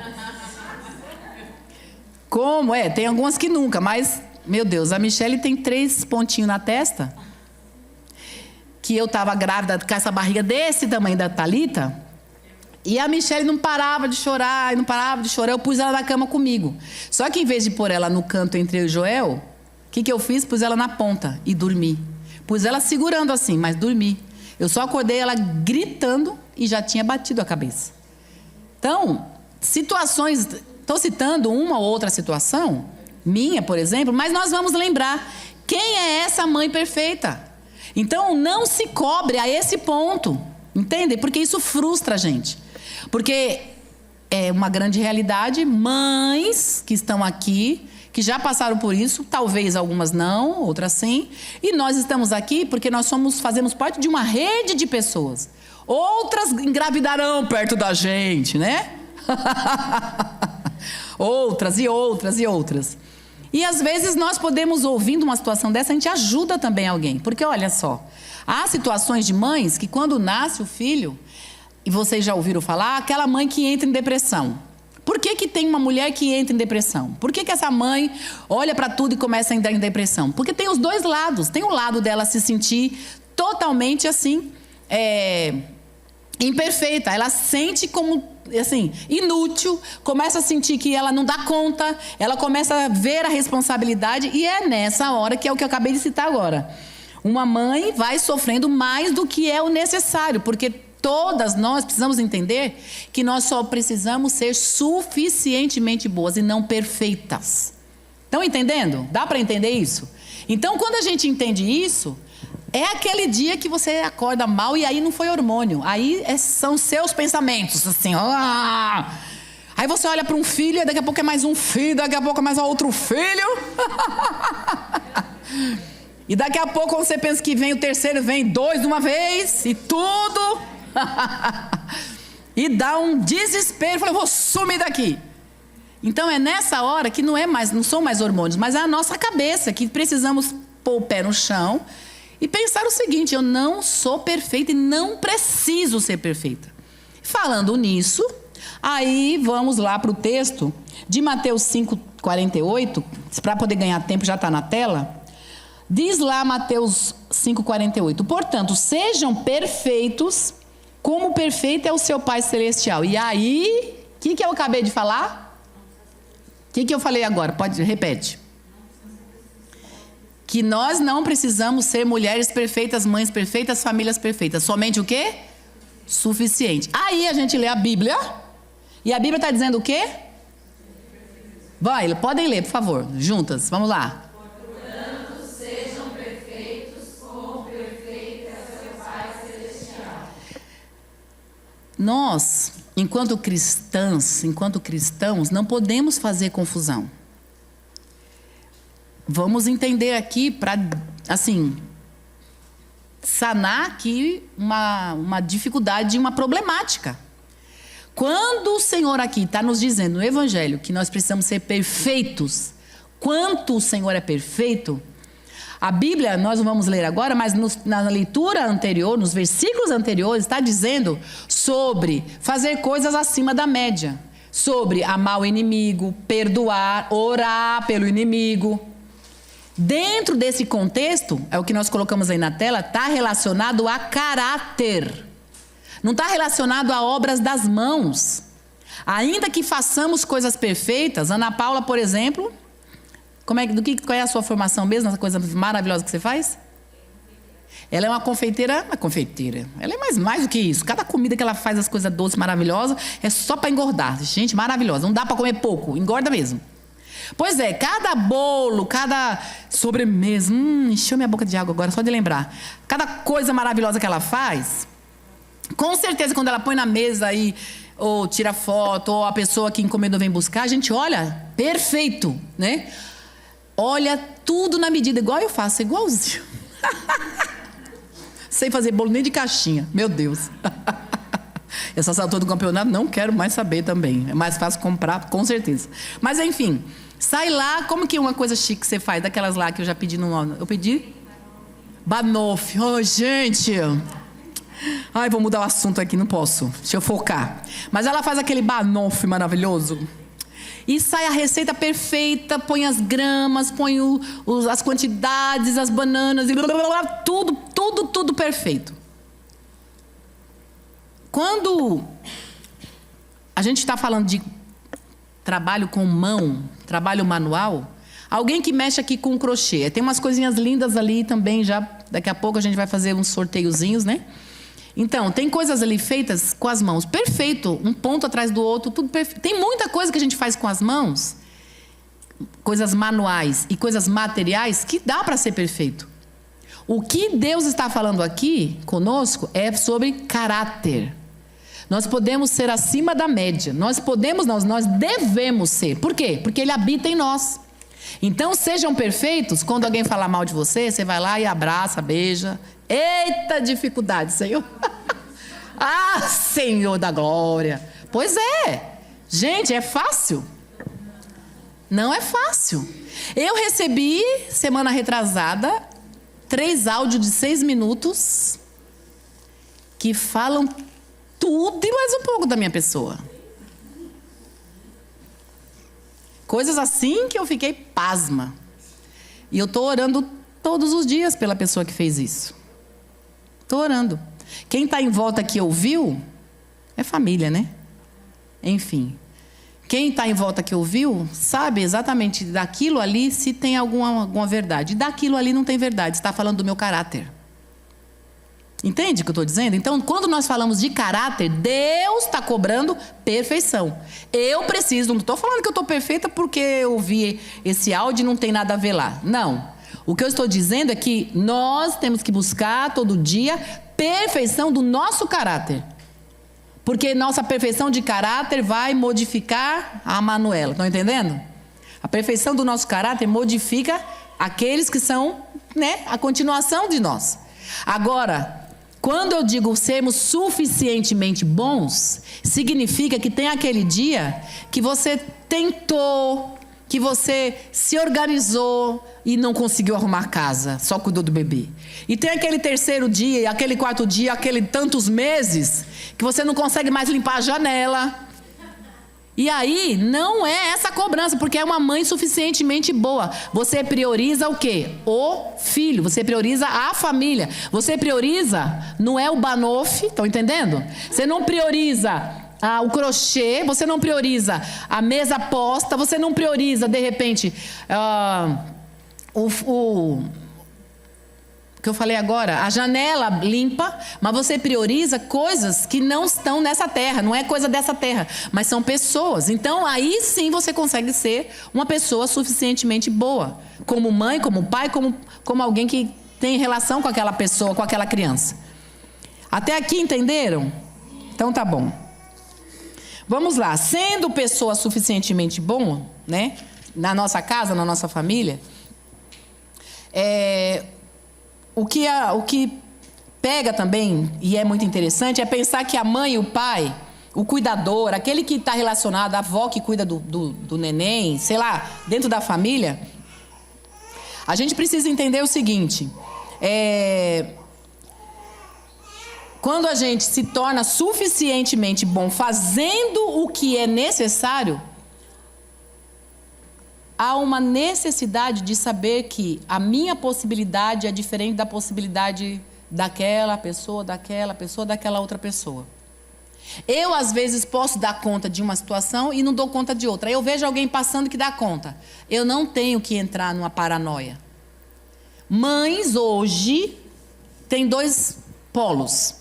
Como? Tem algumas que nunca, mas, meu Deus, a Michele tem 3 pontinhos na testa, que eu tava grávida com essa barriga desse tamanho da Thalita. E a Michele não parava de chorar, eu pus ela na cama comigo. Só que em vez de pôr ela no canto entre eu e o Joel, o que eu fiz? Pus ela na ponta e dormi. Pus ela segurando assim, mas dormi. Eu só acordei ela gritando e já tinha batido a cabeça. Então, situações, estou citando uma ou outra situação, minha, por exemplo, mas nós vamos lembrar quem é essa mãe perfeita. Então, não se cobre a esse ponto, entende? Porque isso frustra a gente. Porque é uma grande realidade, mães que estão aqui, que já passaram por isso, talvez algumas não, outras sim, e nós estamos aqui porque nós fazemos parte de uma rede de pessoas. Outras engravidarão perto da gente, né? Outras e outras e outras. E às vezes nós podemos, ouvindo uma situação dessa, a gente ajuda também alguém. Porque olha só, há situações de mães que quando nasce o filho, e vocês já ouviram falar, aquela mãe que entra em depressão. Por que tem uma mulher que entra em depressão? Por que essa mãe olha para tudo e começa a entrar em depressão? Porque tem os dois lados. Tem o lado dela se sentir totalmente assim, imperfeita. Ela sente como, assim, inútil, começa a sentir que ela não dá conta, ela começa a ver a responsabilidade, e é nessa hora que é o que eu acabei de citar agora. Uma mãe vai sofrendo mais do que é o necessário, porque todas nós precisamos entender que nós só precisamos ser suficientemente boas e não perfeitas. Estão entendendo? Dá para entender isso? Então, quando a gente entende isso, é aquele dia que você acorda mal e aí não foi hormônio. Aí são seus pensamentos, assim, Aí você olha para um filho, e daqui a pouco é mais um filho, daqui a pouco é mais outro filho. E daqui a pouco, quando você pensa que vem o terceiro, vem 2 de uma vez, e tudo. E dá um desespero, fala, eu vou sumir daqui. Então é nessa hora que não são mais hormônios, mas é a nossa cabeça, que precisamos pôr o pé no chão e pensar o seguinte: eu não sou perfeita e não preciso ser perfeita. Falando nisso, aí vamos lá para o texto de Mateus 5,48, para poder ganhar tempo, já está na tela. Diz lá Mateus 5,48: portanto, sejam perfeitos, como perfeito é o seu Pai Celestial. E aí, o que eu acabei de falar? O que eu falei agora? Repete. Que nós não precisamos ser mulheres perfeitas, mães perfeitas, famílias perfeitas. Somente o quê? Suficiente. Aí a gente lê a Bíblia. E a Bíblia está dizendo o quê? Vai, podem ler, por favor. Juntas, vamos lá. Portanto, sejam perfeitos, como perfeito é o seu Pai Celestial. Nós, enquanto cristãos, não podemos fazer confusão. Vamos entender aqui para, assim, sanar aqui uma dificuldade, uma problemática. Quando o Senhor aqui está nos dizendo no Evangelho que nós precisamos ser perfeitos, quanto o Senhor é perfeito, a Bíblia, nós não vamos ler agora, mas na leitura anterior, nos versículos anteriores, está dizendo sobre fazer coisas acima da média. Sobre amar o inimigo, perdoar, orar pelo inimigo. Dentro desse contexto, é o que nós colocamos aí na tela, está relacionado a caráter. Não está relacionado a obras das mãos. Ainda que façamos coisas perfeitas, Ana Paula, por exemplo, qual é a sua formação mesmo, essa coisa maravilhosa que você faz? Ela é uma confeiteira. Ela é mais do que isso. Cada comida que ela faz, as coisas doces, maravilosas, é só para engordar. Gente, maravilhosa. Não dá para comer pouco, engorda mesmo. Pois é, cada bolo, cada sobremesa, encheu minha boca de água agora, só de lembrar. Cada coisa maravilhosa que ela faz, com certeza quando ela põe na mesa aí, ou tira foto, ou a pessoa que encomendou vem buscar, a gente olha, perfeito, né? Olha tudo na medida, igual eu faço, igualzinho. Sei fazer bolo nem de caixinha, meu Deus. Essa altura do campeonato não quero mais saber também. É mais fácil comprar, com certeza. Mas enfim, sai lá, como que uma coisa chique que você faz? Daquelas lá que eu já pedi no nome. Eu pedi? Banoffee. Oh, gente. Ai, vou mudar o assunto aqui, não posso. Deixa eu focar. Mas ela faz aquele banoffee maravilhoso. E sai a receita perfeita, põe as gramas, põe as quantidades, as bananas, e tudo perfeito. Quando a gente está falando de trabalho com mão, trabalho manual, alguém que mexe aqui com crochê, tem umas coisinhas lindas ali também, já daqui a pouco a gente vai fazer uns sorteiozinhos, né? Então, tem coisas ali feitas com as mãos, perfeito, um ponto atrás do outro, tudo perfeito. Tem muita coisa que a gente faz com as mãos, coisas manuais e coisas materiais, que dá para ser perfeito. O que Deus está falando aqui conosco é sobre caráter. Nós podemos ser acima da média. Nós devemos ser. Por quê? Porque Ele habita em nós. Então, sejam perfeitos. Quando alguém falar mal de você, você vai lá e abraça, beija. Eita dificuldade, Senhor. Ah, Senhor da glória. Pois é. Gente, é fácil? Não é fácil. Eu recebi, semana retrasada, 3 áudios de 6 minutos que falam tudo e mais um pouco da minha pessoa. Coisas assim que eu fiquei pasma. E eu estou orando todos os dias pela pessoa que fez isso. Estou orando. Quem está em volta que ouviu é família, né? Enfim. Quem está em volta que ouviu, sabe exatamente daquilo ali se tem alguma verdade. Daquilo ali não tem verdade, está falando do meu caráter. Entende o que eu estou dizendo? Então, quando nós falamos de caráter, Deus está cobrando perfeição. Eu preciso, não estou falando que eu estou perfeita porque eu vi esse áudio e não tem nada a ver lá. Não. O que eu estou dizendo é que nós temos que buscar todo dia perfeição do nosso caráter. Porque nossa perfeição de caráter vai modificar a Manuela. Estão entendendo? A perfeição do nosso caráter modifica aqueles que são, né, a continuação de nós. Agora, quando eu digo sermos suficientemente bons, significa que tem aquele dia que você tentou, que você se organizou e não conseguiu arrumar a casa, só cuidou do bebê. E tem aquele terceiro dia, aquele quarto dia, aquele tantos meses, que você não consegue mais limpar a janela. E aí, não é essa cobrança, porque é uma mãe suficientemente boa. Você prioriza o quê? O filho. Você prioriza a família. Você prioriza, não é o banoffee, estão entendendo? Você não prioriza o crochê, você não prioriza a mesa posta, você não prioriza, de repente, o que eu falei agora, a janela limpa, mas você prioriza coisas que não estão nessa terra, não é coisa dessa terra, mas são pessoas. Então, aí sim você consegue ser uma pessoa suficientemente boa, como mãe, como pai, como alguém que tem relação com aquela pessoa, com aquela criança. Até aqui entenderam? Então tá bom. Vamos lá, sendo pessoa suficientemente boa, né, na nossa casa, na nossa família, o que pega também, e é muito interessante, é pensar que a mãe e o pai, o cuidador, aquele que está relacionado, a avó que cuida do neném, sei lá, dentro da família, a gente precisa entender o seguinte, quando a gente se torna suficientemente bom fazendo o que é necessário, há uma necessidade de saber que a minha possibilidade é diferente da possibilidade daquela pessoa, daquela outra pessoa. Eu, às vezes, posso dar conta de uma situação e não dou conta de outra. Eu vejo alguém passando que dá conta. Eu não tenho que entrar numa paranoia. Mães hoje têm dois polos.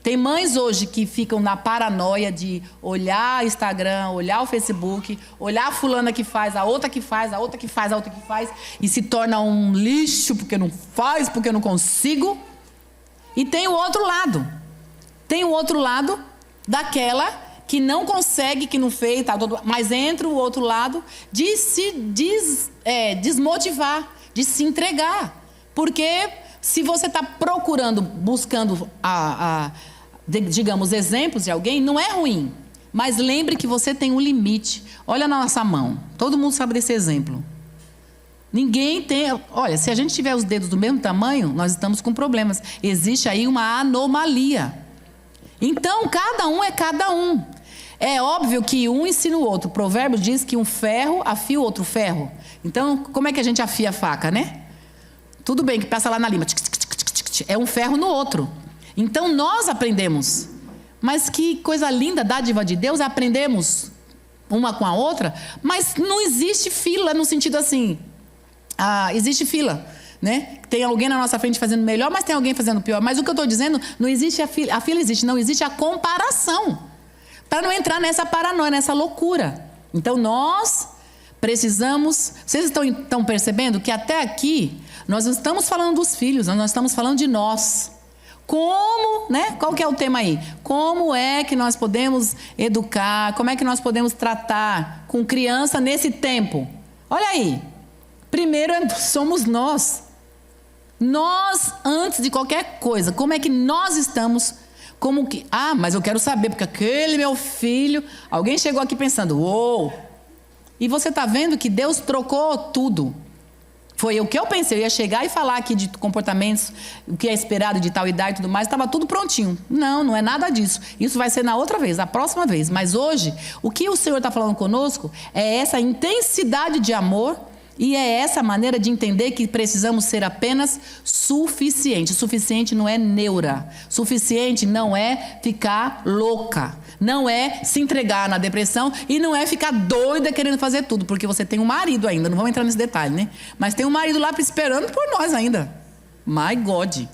Tem mães hoje que ficam na paranoia de olhar Instagram, olhar o Facebook, olhar a fulana que faz, a outra que faz, a outra que faz, a outra que faz, e se torna um lixo porque não faz, porque eu não consigo. E tem o outro lado. Tem o outro lado daquela que não consegue, que não fez, tá, mas entra o outro lado de se desmotivar, de se entregar. Porque se você está buscando digamos, exemplos de alguém, não é ruim. Mas lembre que você tem um limite. Olha na nossa mão. Todo mundo sabe desse exemplo. Ninguém tem... Olha, se a gente tiver os dedos do mesmo tamanho, nós estamos com problemas. Existe aí uma anomalia. Então, cada um é cada um. É óbvio que um ensina o outro. O provérbio diz que um ferro afia o outro ferro. Então, como é que a gente afia a faca, né? Tudo bem que passa lá na lima. É um ferro no outro. Então nós aprendemos, mas que coisa linda, dádiva de Deus, aprendemos uma com a outra, mas não existe fila no sentido assim, existe fila, né? Tem alguém na nossa frente fazendo melhor, mas tem alguém fazendo pior. Mas o que eu estou dizendo, não existe a fila existe, não existe a comparação, para não entrar nessa paranoia, nessa loucura. Então nós precisamos, vocês estão percebendo que até aqui, nós não estamos falando dos filhos, nós estamos falando de nós. Como, né? Qual que é o tema aí? Como é que nós podemos educar? Como é que nós podemos tratar com criança nesse tempo? Olha aí. Primeiro somos nós. Nós, antes de qualquer coisa, como é que nós estamos? Como que... mas eu quero saber, porque aquele meu filho... Alguém chegou aqui pensando, uou! E você está vendo que Deus trocou tudo. Foi o que eu pensei, eu ia chegar e falar aqui de comportamentos, o que é esperado de tal idade e tudo mais, estava tudo prontinho. Não, não é nada disso. Isso vai ser na outra vez, na próxima vez. Mas hoje, o que o Senhor está falando conosco é essa intensidade de amor E é essa maneira de entender que precisamos ser apenas suficiente. Suficiente não é neura. Suficiente não é ficar louca. Não é se entregar na depressão e não é ficar doida querendo fazer tudo. Porque você tem um marido ainda, não vamos entrar nesse detalhe, né? Mas tem um marido lá esperando por nós ainda. My God.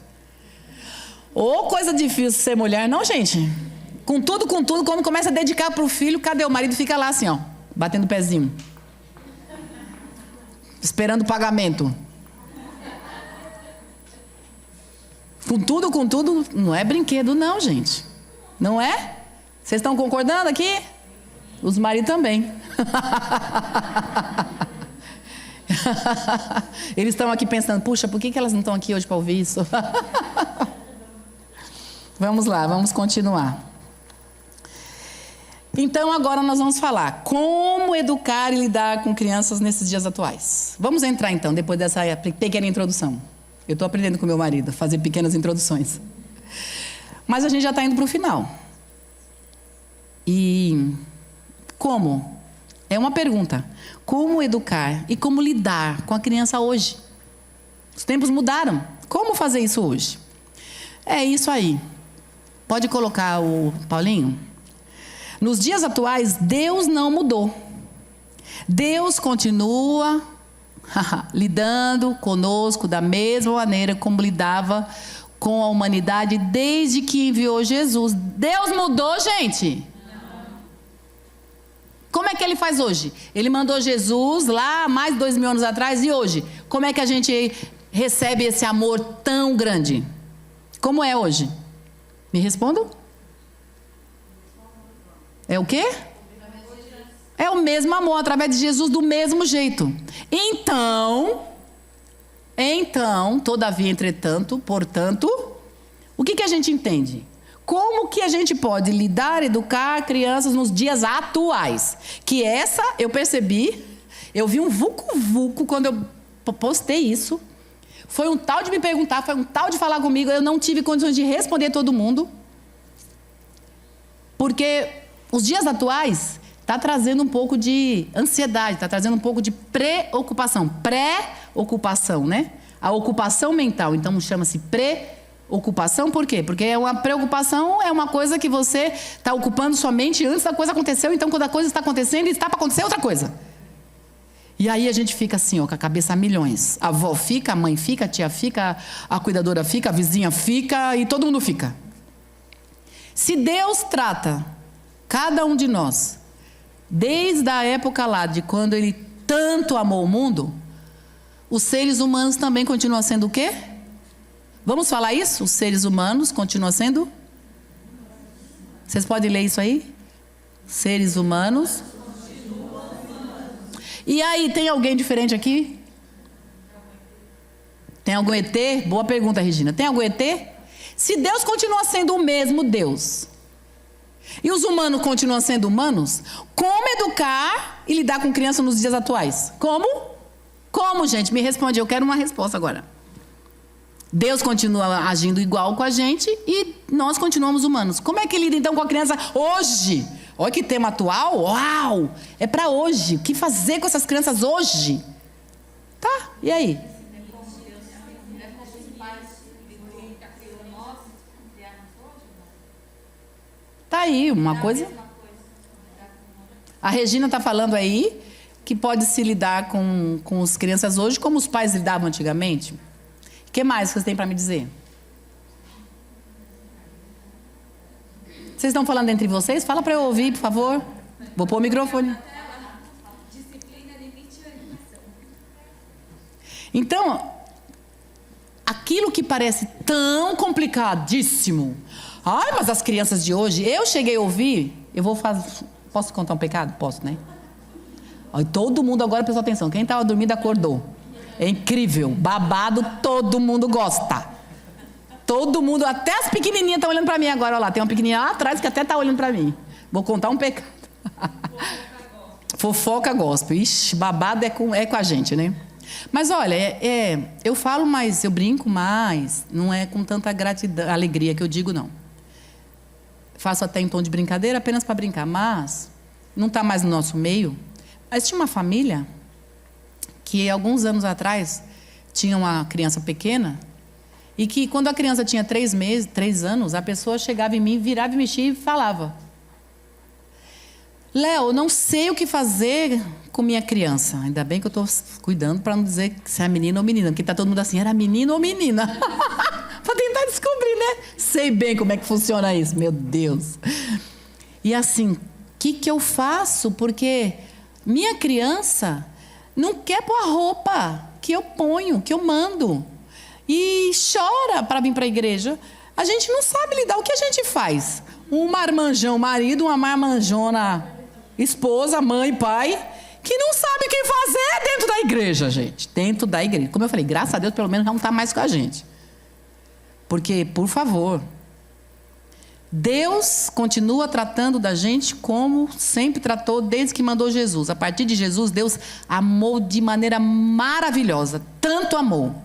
Ô, coisa difícil ser mulher, não, gente? Com tudo, quando começa a dedicar para o filho, cadê? O marido fica lá assim, ó, batendo o pezinho. Esperando o pagamento. Com tudo, não é brinquedo não, gente. Não é? Vocês estão concordando aqui? Os maridos também. Eles estão aqui pensando, puxa, por que elas não estão aqui hoje para ouvir isso? Vamos lá, vamos continuar. Então agora nós vamos falar como educar e lidar com crianças nesses dias atuais. Vamos entrar então, depois dessa pequena introdução. Eu estou aprendendo com meu marido a fazer pequenas introduções. Mas a gente já está indo para o final. E como? É uma pergunta. Como educar e como lidar com a criança hoje? Os tempos mudaram. Como fazer isso hoje? É isso aí. Pode colocar o Paulinho? Nos dias atuais, Deus não mudou. Deus continua lidando conosco da mesma maneira como lidava com a humanidade desde que enviou Jesus. Deus mudou, gente? Como é que ele faz hoje? Ele mandou Jesus lá mais de 2000 anos atrás, e hoje? Como é que a gente recebe esse amor tão grande? Como é hoje? Me respondam. É o quê? É o mesmo amor, através de Jesus, do mesmo jeito. Então, todavia, entretanto, portanto, o que a gente entende? Como que a gente pode lidar, educar crianças nos dias atuais? Que essa, eu percebi, eu vi um vucu-vucu quando eu postei isso. Foi um tal de me perguntar, foi um tal de falar comigo, eu não tive condições de responder todo mundo. Porque os dias atuais está trazendo um pouco de ansiedade, está trazendo um pouco de preocupação. Pré-ocupação, né? A ocupação mental, então chama-se preocupação, por quê? Porque uma preocupação é uma coisa que você está ocupando sua mente antes da coisa acontecer, então quando a coisa está acontecendo, está para acontecer outra coisa. E aí a gente fica assim, ó, com a cabeça a milhões. A avó fica, a mãe fica, a tia fica, a cuidadora fica, a vizinha fica e todo mundo fica. Se Deus trata cada um de nós, desde a época lá de quando Ele tanto amou o mundo, os seres humanos também continuam sendo o quê? Vamos falar isso? Os seres humanos continuam sendo? Vocês podem ler isso aí? Seres humanos. E aí, tem alguém diferente aqui? Tem algum ET? Boa pergunta, Regina. Tem algum ET? Se Deus continua sendo o mesmo Deus, e os humanos continuam sendo humanos, como educar e lidar com criança nos dias atuais? Como? Como, gente? Me responde, eu quero uma resposta agora. Deus continua agindo igual com a gente e nós continuamos humanos. Como é que lida então com a criança hoje? Olha que tema atual. Uau! É para hoje. O que fazer com essas crianças hoje? Tá, e aí? Tá aí uma coisa. A Regina está falando aí que pode se lidar com as crianças hoje como os pais lidavam antigamente. O que mais vocês têm para me dizer? Vocês estão falando entre vocês? Fala para eu ouvir, por favor. Vou pôr o microfone. Então, aquilo que parece tão complicadíssimo. Ai, mas as crianças de hoje, eu cheguei a ouvir, posso contar um pecado? Posso, né? Ai, todo mundo agora prestou atenção, quem estava dormindo acordou. É incrível, babado todo mundo gosta. Todo mundo, até as pequenininhas estão olhando para mim agora, olha lá, tem uma pequenininha lá atrás que até está olhando para mim. Vou contar um pecado. Fofoca gospel, ixi, babado é com a gente, né? Mas olha, eu falo mais, eu brinco mais, não é com tanta gratidão, alegria que eu digo, não. Faço até em tom de brincadeira, apenas para brincar, mas não está mais no nosso meio. Mas tinha uma família que alguns anos atrás tinha uma criança pequena e que quando a criança tinha 3 anos, a pessoa chegava em mim, virava e mexia e falava: Léo, não sei o que fazer com minha criança. Ainda bem que eu estou cuidando para não dizer se é menina ou menina, porque está todo mundo assim, era menino ou menina? Para tentar descobrir, né? Sei bem como é que funciona isso, meu Deus. E assim, o que eu faço? Porque minha criança não quer pôr a roupa que eu ponho, que eu mando. E chora para vir para a igreja. A gente não sabe lidar. O que a gente faz? Um marmanjão marido, uma marmanjona esposa, mãe, pai, que não sabe o que fazer dentro da igreja, gente. Dentro da igreja. Como eu falei, graças a Deus, pelo menos não está mais com a gente. Porque, por favor, Deus continua tratando da gente como sempre tratou desde que mandou Jesus. A partir de Jesus, Deus amou de maneira maravilhosa. Tanto amou.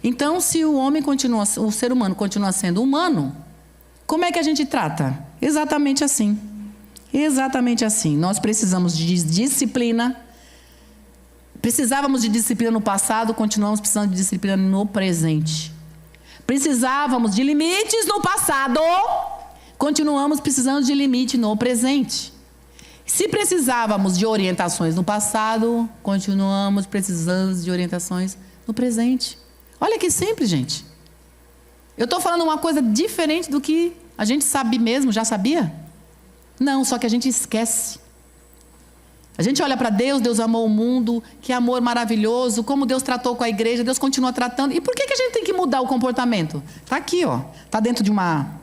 Então, se o ser humano continua sendo humano, como é que a gente trata? Exatamente assim. Exatamente assim. Nós precisamos de disciplina. Precisávamos de disciplina no passado, continuamos precisando de disciplina no presente. Precisávamos de limites no passado, continuamos precisando de limite no presente. Se precisávamos de orientações no passado, continuamos precisando de orientações no presente. Olha que simples, gente. Eu estou falando uma coisa diferente do que a gente sabe mesmo, já sabia? Não, só que a gente esquece. A gente olha para Deus, Deus amou o mundo, que amor maravilhoso, como Deus tratou com a igreja, Deus continua tratando. E por que a gente tem que mudar o comportamento? Está aqui, ó. Está dentro de uma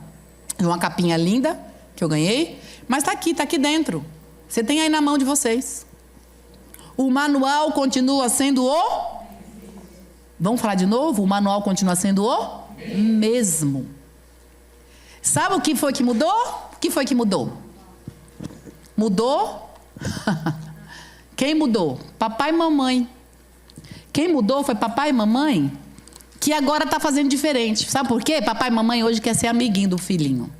capinha linda, que eu ganhei, mas está aqui dentro. Você tem aí na mão de vocês. O manual continua sendo o... Vamos falar de novo? O manual continua sendo o mesmo. Sabe o que foi que mudou? O que foi que mudou? Mudou? Quem mudou? Papai e mamãe. Quem mudou foi papai e mamãe, que agora está fazendo diferente. Sabe por quê? Papai e mamãe hoje quer ser amiguinho do filhinho.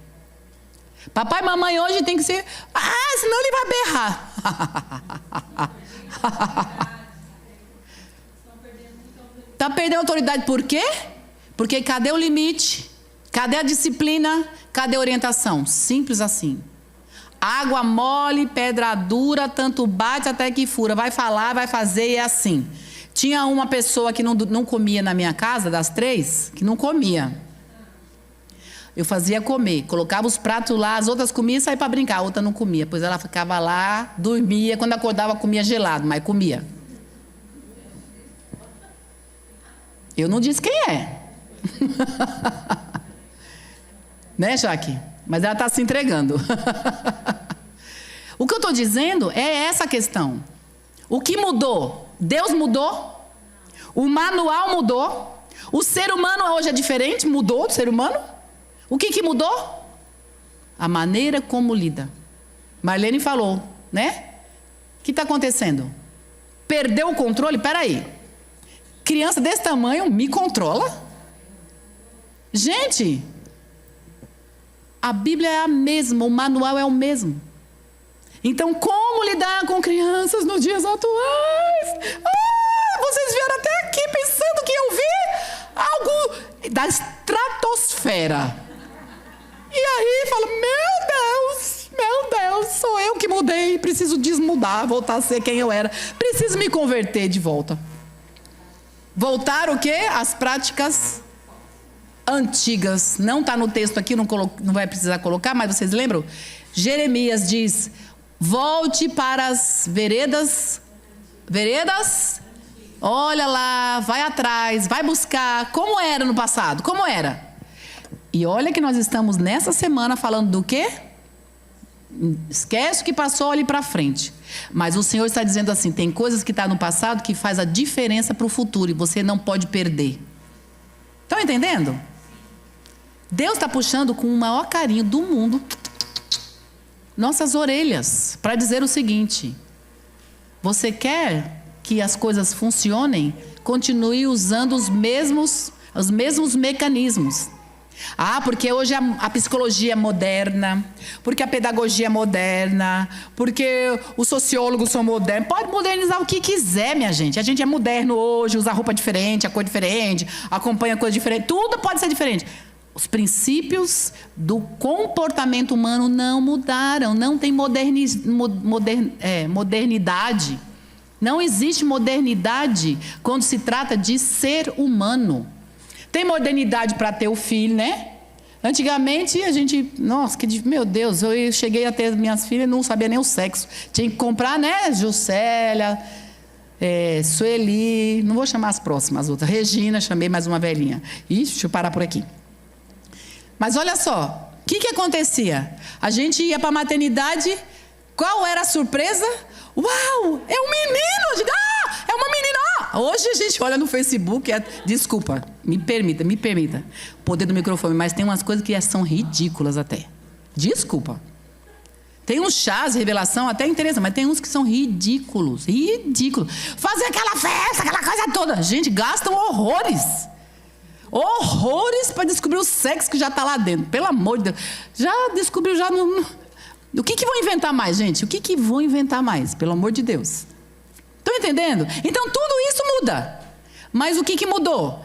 Papai e mamãe hoje tem que ser... senão ele vai berrar. Está perdendo autoridade por quê? Porque cadê o limite? Cadê a disciplina? Cadê a orientação? Simples assim. Água mole, pedra dura, tanto bate até que fura. Vai falar, vai fazer e é assim. Tinha uma pessoa que não comia na minha casa, das 3, que não comia. Eu fazia comer, colocava os pratos lá, as outras comiam e saía para brincar. A outra não comia, pois ela ficava lá, dormia. Quando acordava, comia gelado, mas comia. Eu não disse quem é. Né, Jaque? Mas ela está se entregando. O que eu estou dizendo é essa questão. O que mudou? Deus mudou? O manual mudou? O ser humano hoje é diferente? Mudou do ser humano? O que mudou? A maneira como lida. Marlene falou, né? O que está acontecendo? Perdeu o controle? Peraí. Criança desse tamanho me controla? Gente, a Bíblia é a mesma, o manual é o mesmo. Então, como lidar com crianças nos dias atuais? Vocês vieram até aqui pensando que eu vi algo da estratosfera. E aí, fala, meu Deus, sou eu que mudei, preciso desmudar, voltar a ser quem eu era. Preciso me converter de volta. Voltar o quê? As práticas antigas. Não está no texto aqui, não vai precisar colocar, mas vocês lembram? Jeremias diz, volte para as veredas, olha lá, vai atrás, vai buscar, como era no passado, como era? E olha que nós estamos nessa semana falando do quê? Esquece o que passou ali para frente. Mas o Senhor está dizendo assim, tem coisas que estão no passado que faz a diferença para o futuro e você não pode perder. Estão entendendo? Deus está puxando com o maior carinho do mundo nossas orelhas para dizer o seguinte: você quer que as coisas funcionem? Continue usando os mesmos mecanismos. Ah, porque hoje a psicologia é moderna, porque a pedagogia é moderna, porque os sociólogos são modernos. Pode modernizar o que quiser, minha gente. A gente é moderno hoje, usa roupa diferente, a cor diferente, acompanha coisa diferente. Tudo pode ser diferente. Os princípios do comportamento humano não mudaram. Não tem modernidade. Não existe modernidade quando se trata de ser humano. Tem modernidade para ter o filho, né? Antigamente a gente... Nossa, meu Deus, eu cheguei a ter minhas filhas e não sabia nem o sexo. Tinha que comprar, né? Juscelia, Sueli... Não vou chamar as próximas, as outras. Regina, chamei mais uma velhinha. Ixi, deixa eu parar por aqui. Mas olha só, o que acontecia? A gente ia para a maternidade, qual era a surpresa? Uau, é um menino! É uma menina! Hoje a gente olha no Facebook, desculpa, me permita, o poder do microfone, mas tem umas coisas que são ridículas até. Desculpa. Tem uns chás de revelação até interessante, mas tem uns que são ridículos. Fazer aquela festa, aquela coisa toda. Gente, gastam horrores para descobrir o sexo que já está lá dentro. Pelo amor de Deus. Já descobriu, já não... O que vão inventar mais, gente? O que vão inventar mais? Pelo amor de Deus. Estão entendendo? Então, tudo isso muda. Mas o que mudou?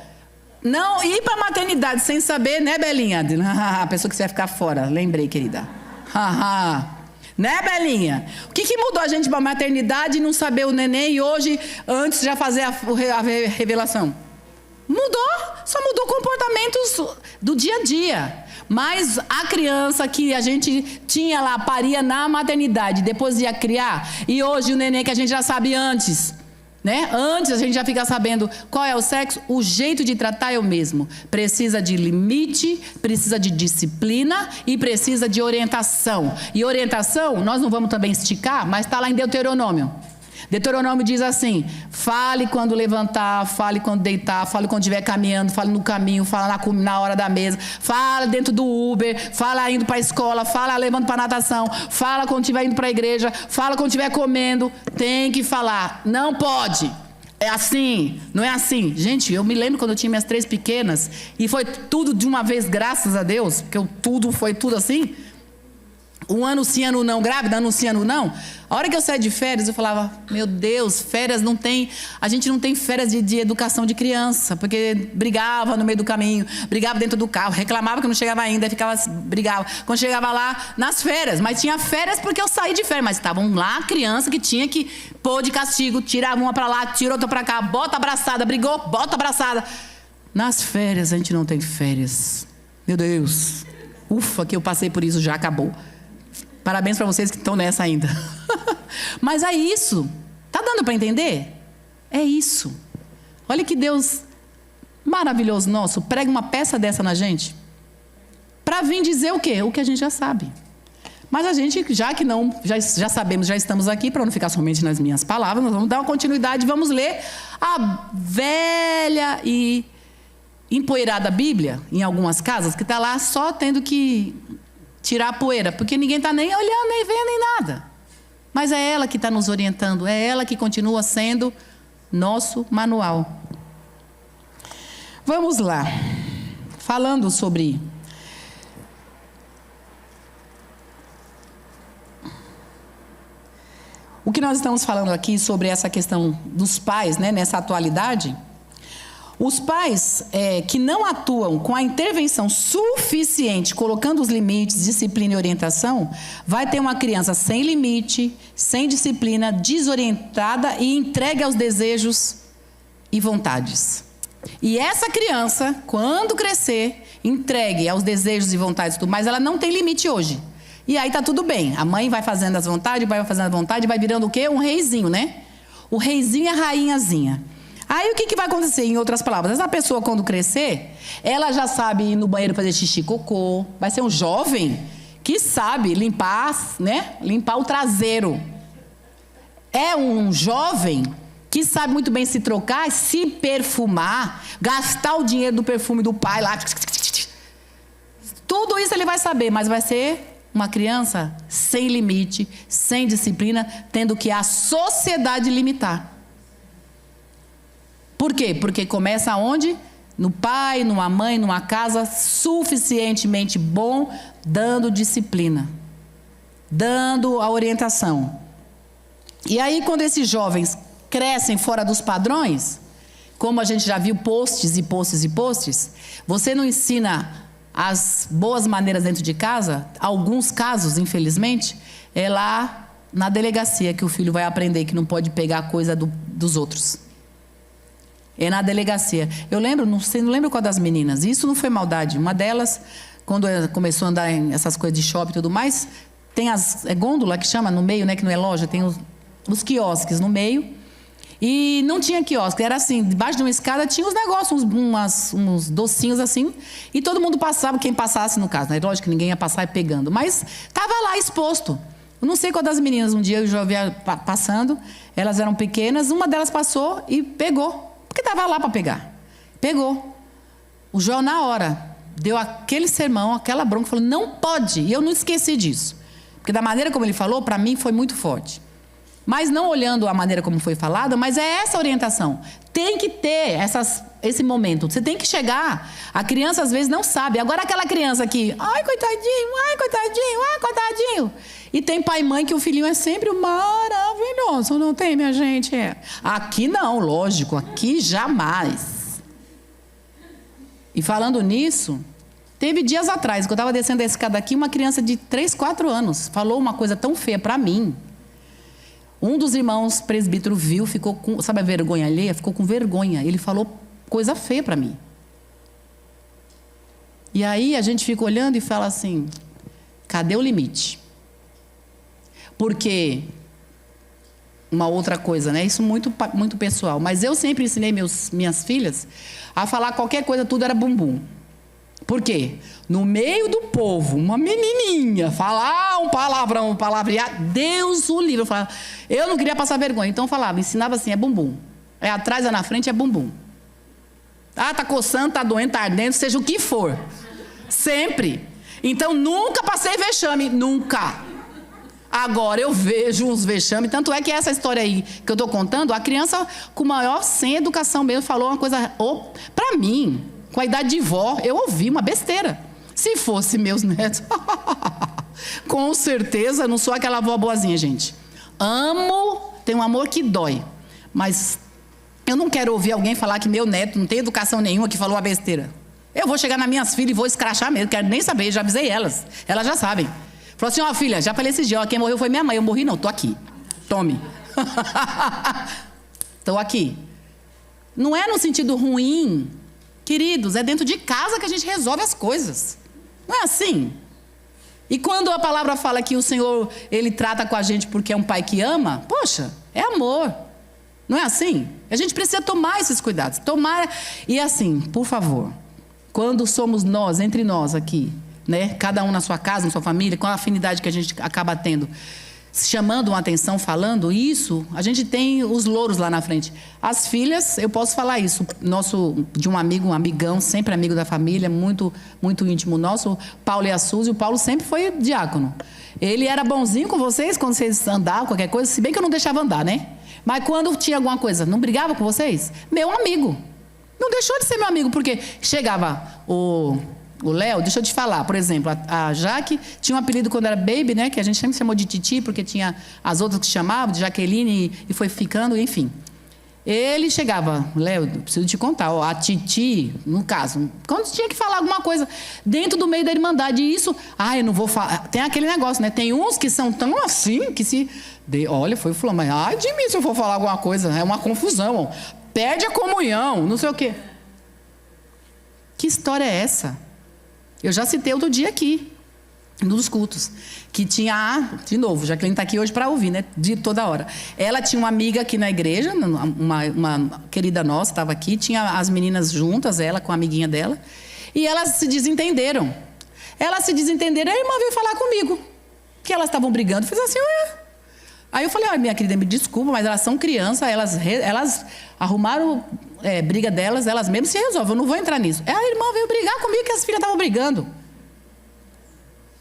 Não ir para a maternidade sem saber, né, Belinha? A pessoa que você vai ficar fora. Lembrei, querida. Né, Belinha? O que mudou a gente para a maternidade e não saber o neném e hoje, antes já fazer a revelação? Mudou. Só mudou comportamentos do dia a dia. Mas a criança que a gente tinha lá, paria na maternidade, depois ia criar, e hoje o neném que a gente já sabe antes, né? Antes a gente já fica sabendo qual é o sexo, o jeito de tratar é o mesmo. Precisa de limite, precisa de disciplina e precisa de orientação. E orientação, nós não vamos também esticar, mas está lá em Deuteronômio. Deuteronômio diz assim: fale quando levantar, fale quando deitar, fale quando estiver caminhando, fale no caminho, fale na hora da mesa, fale dentro do Uber, fala indo para a escola, fala levando para a natação, fala quando estiver indo para a igreja, fala quando estiver comendo. Tem que falar, não pode. É assim, não é assim. Gente, eu me lembro quando eu tinha minhas 3 pequenas e foi tudo de uma vez, graças a Deus, porque foi tudo assim. Um ano sim, ano não, grávida, ano sim, ano não. A hora que eu saí de férias, eu falava, meu Deus, férias não tem... A gente não tem férias de educação de criança, porque brigava no meio do caminho, brigava dentro do carro, reclamava que não chegava ainda, aí ficava, brigava. Quando chegava lá, nas férias, mas tinha férias porque eu saí de férias, mas estavam lá a criança que tinha que pôr de castigo, tirava uma para lá, tira outra para cá, bota abraçada, brigou, bota abraçada. Nas férias, a gente não tem férias. Meu Deus, ufa, que eu passei por isso, já acabou. Parabéns para vocês que estão nessa ainda. Mas é isso. Tá dando para entender? É isso. Olha que Deus maravilhoso nosso prega uma peça dessa na gente para vir dizer o quê? O que a gente já sabe. Mas a gente, já que não, já sabemos, já estamos aqui, para não ficar somente nas minhas palavras, nós vamos dar uma continuidade, vamos ler a velha e empoeirada Bíblia, em algumas casas, que está lá só tendo que tirar a poeira, porque ninguém está nem olhando, nem vendo, nem nada. Mas é ela que está nos orientando, é ela que continua sendo nosso manual. Vamos lá. Falando sobre... O que nós estamos falando aqui sobre essa questão dos pais, né, nessa atualidade... Os pais que não atuam com a intervenção suficiente, colocando os limites, disciplina e orientação, vai ter uma criança sem limite, sem disciplina, desorientada e entregue aos desejos e vontades. E essa criança, quando crescer, entregue aos desejos e vontades e tudo mais, ela não tem limite hoje. E aí tá tudo bem. A mãe vai fazendo as vontades, vai fazendo as vontades, vai virando o quê? Um reizinho, né? O reizinho e a rainhazinha. Aí o que vai acontecer, em outras palavras? Essa pessoa, quando crescer, ela já sabe ir no banheiro fazer xixi, cocô. Vai ser um jovem que sabe limpar, né? Limpar o traseiro. É um jovem que sabe muito bem se trocar, se perfumar, gastar o dinheiro do perfume do pai lá. Tudo isso ele vai saber, mas vai ser uma criança sem limite, sem disciplina, tendo que a sociedade limitar. Por quê? Porque começa onde? no pai, numa mãe, numa casa suficientemente bom, dando disciplina, dando a orientação. E aí, quando esses jovens crescem fora dos padrões, como a gente já viu posts e posts e posts, você não ensina as boas maneiras dentro de casa. Alguns casos, infelizmente, é lá na delegacia que o filho vai aprender que não pode pegar coisa dos outros. É na delegacia. Eu lembro, não lembro qual das meninas, isso não foi maldade. Uma delas, quando começou a andar em essas coisas de shopping e tudo mais, tem as gôndola que chama no meio, né, que não é loja, tem os quiosques no meio. E não tinha quiosque, era assim, debaixo de uma escada tinha uns negócios, uns docinhos assim, e todo mundo passava, quem passasse no caso, né? Lógico que ninguém ia passar pegando, mas estava lá exposto. Eu não sei qual das meninas, um dia eu já vi passando, elas eram pequenas, uma delas passou e pegou, porque estava lá para pegar. Pegou. O João, na hora, deu aquele sermão, aquela bronca, falou, não pode, e eu não esqueci disso. Porque da maneira como ele falou, para mim foi muito forte. Mas não olhando a maneira como foi falada, mas é essa orientação. Tem que ter esse momento. Você tem que chegar. A criança às vezes não sabe. Agora aquela criança que, ai coitadinho, ai coitadinho, ai coitadinho. E tem pai e mãe que o filhinho é sempre maravilhoso, não tem, minha gente? Aqui não, lógico, aqui jamais. E falando nisso, teve dias atrás, que eu estava descendo a escada aqui, uma criança de 3, 4 anos falou uma coisa tão feia para mim. Um dos irmãos presbítero viu, ficou com, sabe a vergonha alheia? Ficou com vergonha. Ele falou coisa feia para mim. E aí a gente fica olhando e fala assim, cadê o limite? Porque, uma outra coisa, né? Isso muito, muito pessoal. Mas eu sempre ensinei minhas filhas a falar qualquer coisa, tudo era bumbum. Por quê? No meio do povo, uma menininha falar um palavrão, um palavrear, Deus o livre. Eu não queria passar vergonha, então eu falava, ensinava assim, é bumbum. É atrás, é na frente, é bumbum. Ah, tá coçando, tá doendo, tá ardendo, seja o que for. Sempre. Então nunca passei vexame, nunca. Agora eu vejo uns vexames, tanto é que essa história aí que eu tô contando, a criança com maior sem educação mesmo falou uma coisa, pra mim, com a idade de vó, eu ouvi uma besteira. Se fosse meus netos, com certeza, não sou aquela avó boazinha, gente. Amo, tenho um amor que dói. Mas eu não quero ouvir alguém falar que meu neto não tem educação nenhuma, que falou uma besteira. Eu vou chegar nas minhas filhas e vou escrachar mesmo, quero nem saber, já avisei elas. Elas já sabem. Falou assim, filha, já falei esses dias, quem morreu foi minha mãe, eu morri não, tô aqui. Tome. Tô aqui. Não é no sentido ruim. Queridos, é dentro de casa que a gente resolve as coisas. Não é assim? E quando a palavra fala que o Senhor, Ele trata com a gente porque é um pai que ama, poxa, é amor. Não é assim? A gente precisa tomar esses cuidados. E assim, por favor, quando somos nós, entre nós aqui, né? Cada um na sua casa, na sua família, com a afinidade que a gente acaba tendo, chamando uma atenção, falando isso, a gente tem os louros lá na frente. As filhas, eu posso falar isso, de um amigo, um amigão, sempre amigo da família, muito, muito íntimo nosso, Paulo e a Suzy. O Paulo sempre foi diácono. Ele era bonzinho com vocês quando vocês andavam, qualquer coisa, se bem que eu não deixava andar, né? Mas quando tinha alguma coisa, não brigava com vocês? Meu amigo. Não deixou de ser meu amigo, porque chegava o Léo, deixa eu te falar, por exemplo, a Jaque tinha um apelido quando era baby, né? Que a gente sempre chamou de Titi, porque tinha as outras que chamavam, de Jaqueline, e foi ficando, enfim. Ele chegava, Léo, preciso te contar, a Titi, no caso, quando tinha que falar alguma coisa dentro do meio da irmandade, e isso, eu não vou falar, tem aquele negócio, né? Tem uns que são tão assim, que se... olha, foi fulano, mas ai de mim se eu for falar alguma coisa, é uma confusão, perde a comunhão, não sei o quê. Que história é essa? Eu já citei outro dia aqui, num dos cultos, que tinha, de novo, Jaqueline está aqui hoje para ouvir, né? De toda hora. Ela tinha uma amiga aqui na igreja, uma querida nossa, estava aqui, tinha as meninas juntas, ela com a amiguinha dela, e elas se desentenderam. E a irmã veio falar comigo, que elas estavam brigando, fiz assim, Aí eu falei, minha querida, me desculpa, mas elas são crianças, elas arrumaram briga delas, elas mesmas se resolvem, eu não vou entrar nisso. A irmã veio brigar comigo que as filhas estavam brigando.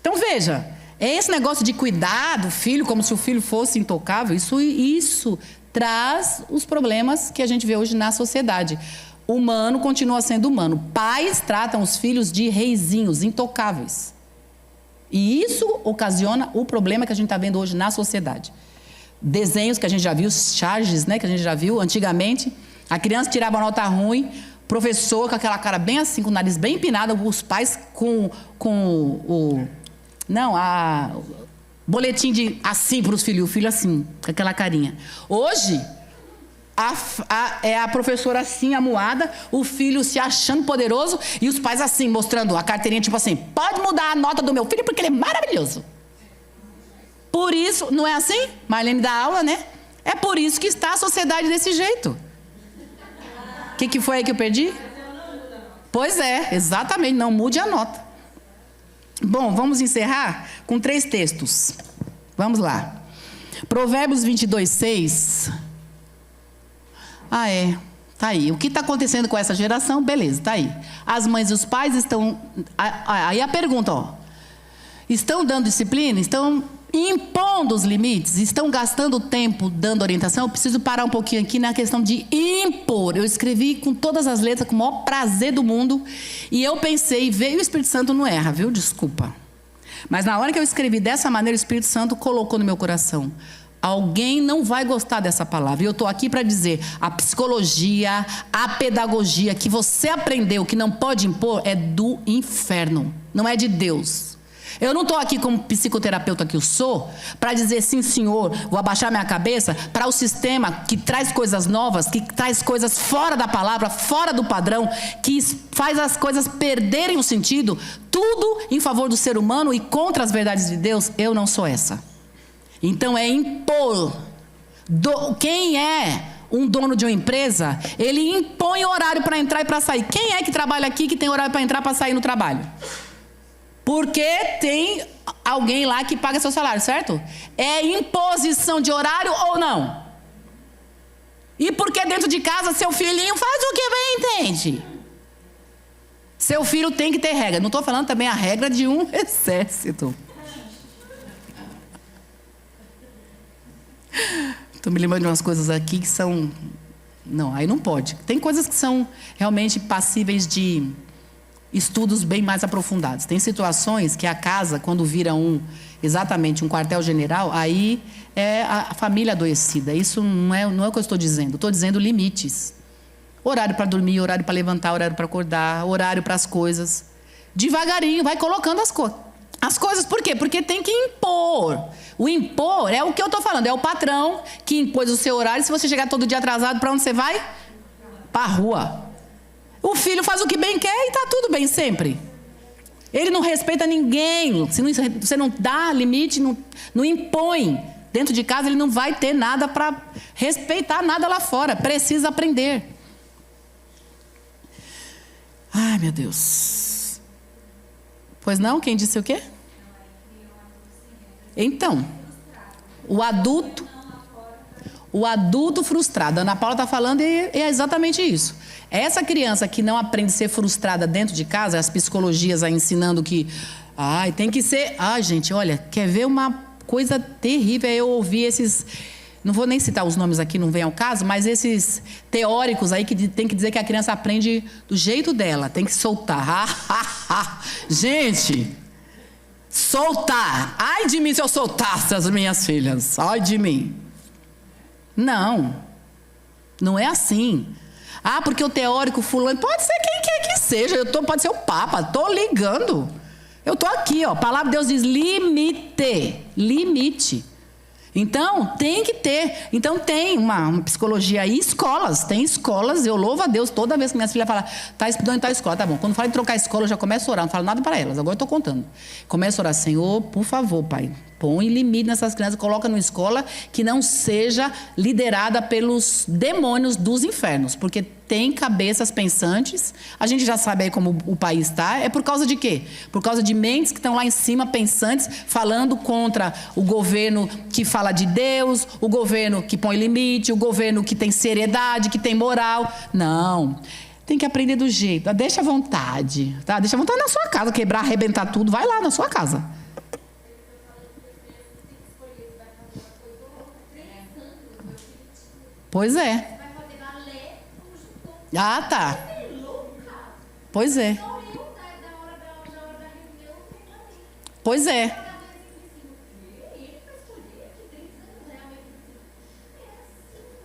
Então veja, é esse negócio de cuidar do filho como se o filho fosse intocável, isso traz os problemas que a gente vê hoje na sociedade. humano continua sendo humano. Pais tratam os filhos de reizinhos, intocáveis. E isso ocasiona o problema que a gente está vendo hoje na sociedade. Desenhos que a gente já viu, charges, né, que a gente já viu antigamente. A criança tirava nota ruim, professor com aquela cara bem assim, com o nariz bem empinado, os pais com o boletim de assim para os filhos, o filho assim, com aquela carinha. Hoje, é a professora assim, amuada, o filho se achando poderoso e os pais assim, mostrando a carteirinha, tipo assim, pode mudar a nota do meu filho porque ele é maravilhoso. Por isso, não é assim? Marlene dá aula, né? É por isso que está a sociedade desse jeito. O que foi aí que eu perdi? Pois é, exatamente, não mude a nota. Bom, vamos encerrar com 3 textos. Vamos lá. Provérbios 22:6. Tá aí. O que está acontecendo com essa geração? Beleza, tá aí. As mães e os pais estão... Aí a pergunta, ó. Estão dando disciplina? Estão impondo os limites? Estão gastando tempo dando orientação? Eu preciso parar um pouquinho aqui na questão de impor. Eu escrevi com todas as letras, com o maior prazer do mundo. E eu pensei, veio o Espírito Santo, não erra, viu? Desculpa. Mas na hora que eu escrevi dessa maneira, o Espírito Santo colocou no meu coração. Alguém não vai gostar dessa palavra. E eu estou aqui para dizer, a psicologia, a pedagogia que você aprendeu, que não pode impor, é do inferno. Não é de Deus. Eu não estou aqui como psicoterapeuta que eu sou, para dizer sim, senhor, vou abaixar minha cabeça para o sistema que traz coisas novas, que traz coisas fora da palavra, fora do padrão, que faz as coisas perderem o sentido, tudo em favor do ser humano e contra as verdades de Deus. Eu não sou essa. Então é impor. Quem é um dono de uma empresa, ele impõe horário para entrar e para sair. Quem é que trabalha aqui que tem horário para entrar e para sair no trabalho? Porque tem alguém lá que paga seu salário, certo? É imposição de horário ou não? E porque dentro de casa seu filhinho faz o que bem entende? Seu filho tem que ter regra. Não estou falando também a regra de um exército. Estou me lembrando de umas coisas aqui que são... Não, aí não pode. Tem coisas que são realmente passíveis de estudos bem mais aprofundados. Tem situações que a casa, quando vira exatamente um quartel-general, aí é a família adoecida. Isso não é o que eu estou dizendo. Estou dizendo limites. Horário para dormir, horário para levantar, horário para acordar, horário para as coisas. Devagarinho, vai colocando as coisas. Por quê? Porque tem que impor. O impor é o que eu estou falando. É o patrão que impôs o seu horário. Se você chegar todo dia atrasado, para onde você vai? Para a rua. O filho faz o que bem quer e está tudo bem sempre. Ele não respeita ninguém. Se você não dá limite, não impõe. Dentro de casa ele não vai ter nada para respeitar nada lá fora. Precisa aprender. Ai, meu Deus. Pois não? Quem disse o quê? Então, o adulto frustrado. A Ana Paula está falando e é exatamente isso. Essa criança que não aprende a ser frustrada dentro de casa, as psicologias aí ensinando que tem que ser... gente, olha, quer ver uma coisa terrível? Eu ouvi esses... Não vou nem citar os nomes aqui, não vem ao caso, mas esses teóricos aí que tem que dizer que a criança aprende do jeito dela, tem que soltar. Gente, soltar. Ai de mim se eu soltasse as minhas filhas. Ai de mim. Não é assim. Porque o teórico fulano, pode ser quem quer que seja, pode ser o Papa, estou ligando. Eu estou aqui, ó, a palavra de Deus diz limite. Então, tem que ter. Então, tem uma psicologia aí, tem escolas, eu louvo a Deus toda vez que minhas filhas falam, está estudando em tal escola, tá bom. Quando fala em trocar escola, eu já começo a orar, não falo nada para elas, agora eu estou contando. Começo a orar, Senhor, por favor, Pai, põe limite nessas crianças, coloca numa escola que não seja liderada pelos demônios dos infernos, porque tem cabeças pensantes, a gente já sabe aí como o país está, é por causa de quê? Por causa de mentes que estão lá em cima, pensantes, falando contra o governo que fala de Deus, o governo que põe limite, o governo que tem seriedade, que tem moral. Não, tem que aprender do jeito, deixa à vontade, tá? Deixa à vontade na sua casa, quebrar, arrebentar tudo, vai lá na sua casa. Pois é. Ah, tá. Pois é. Pois é.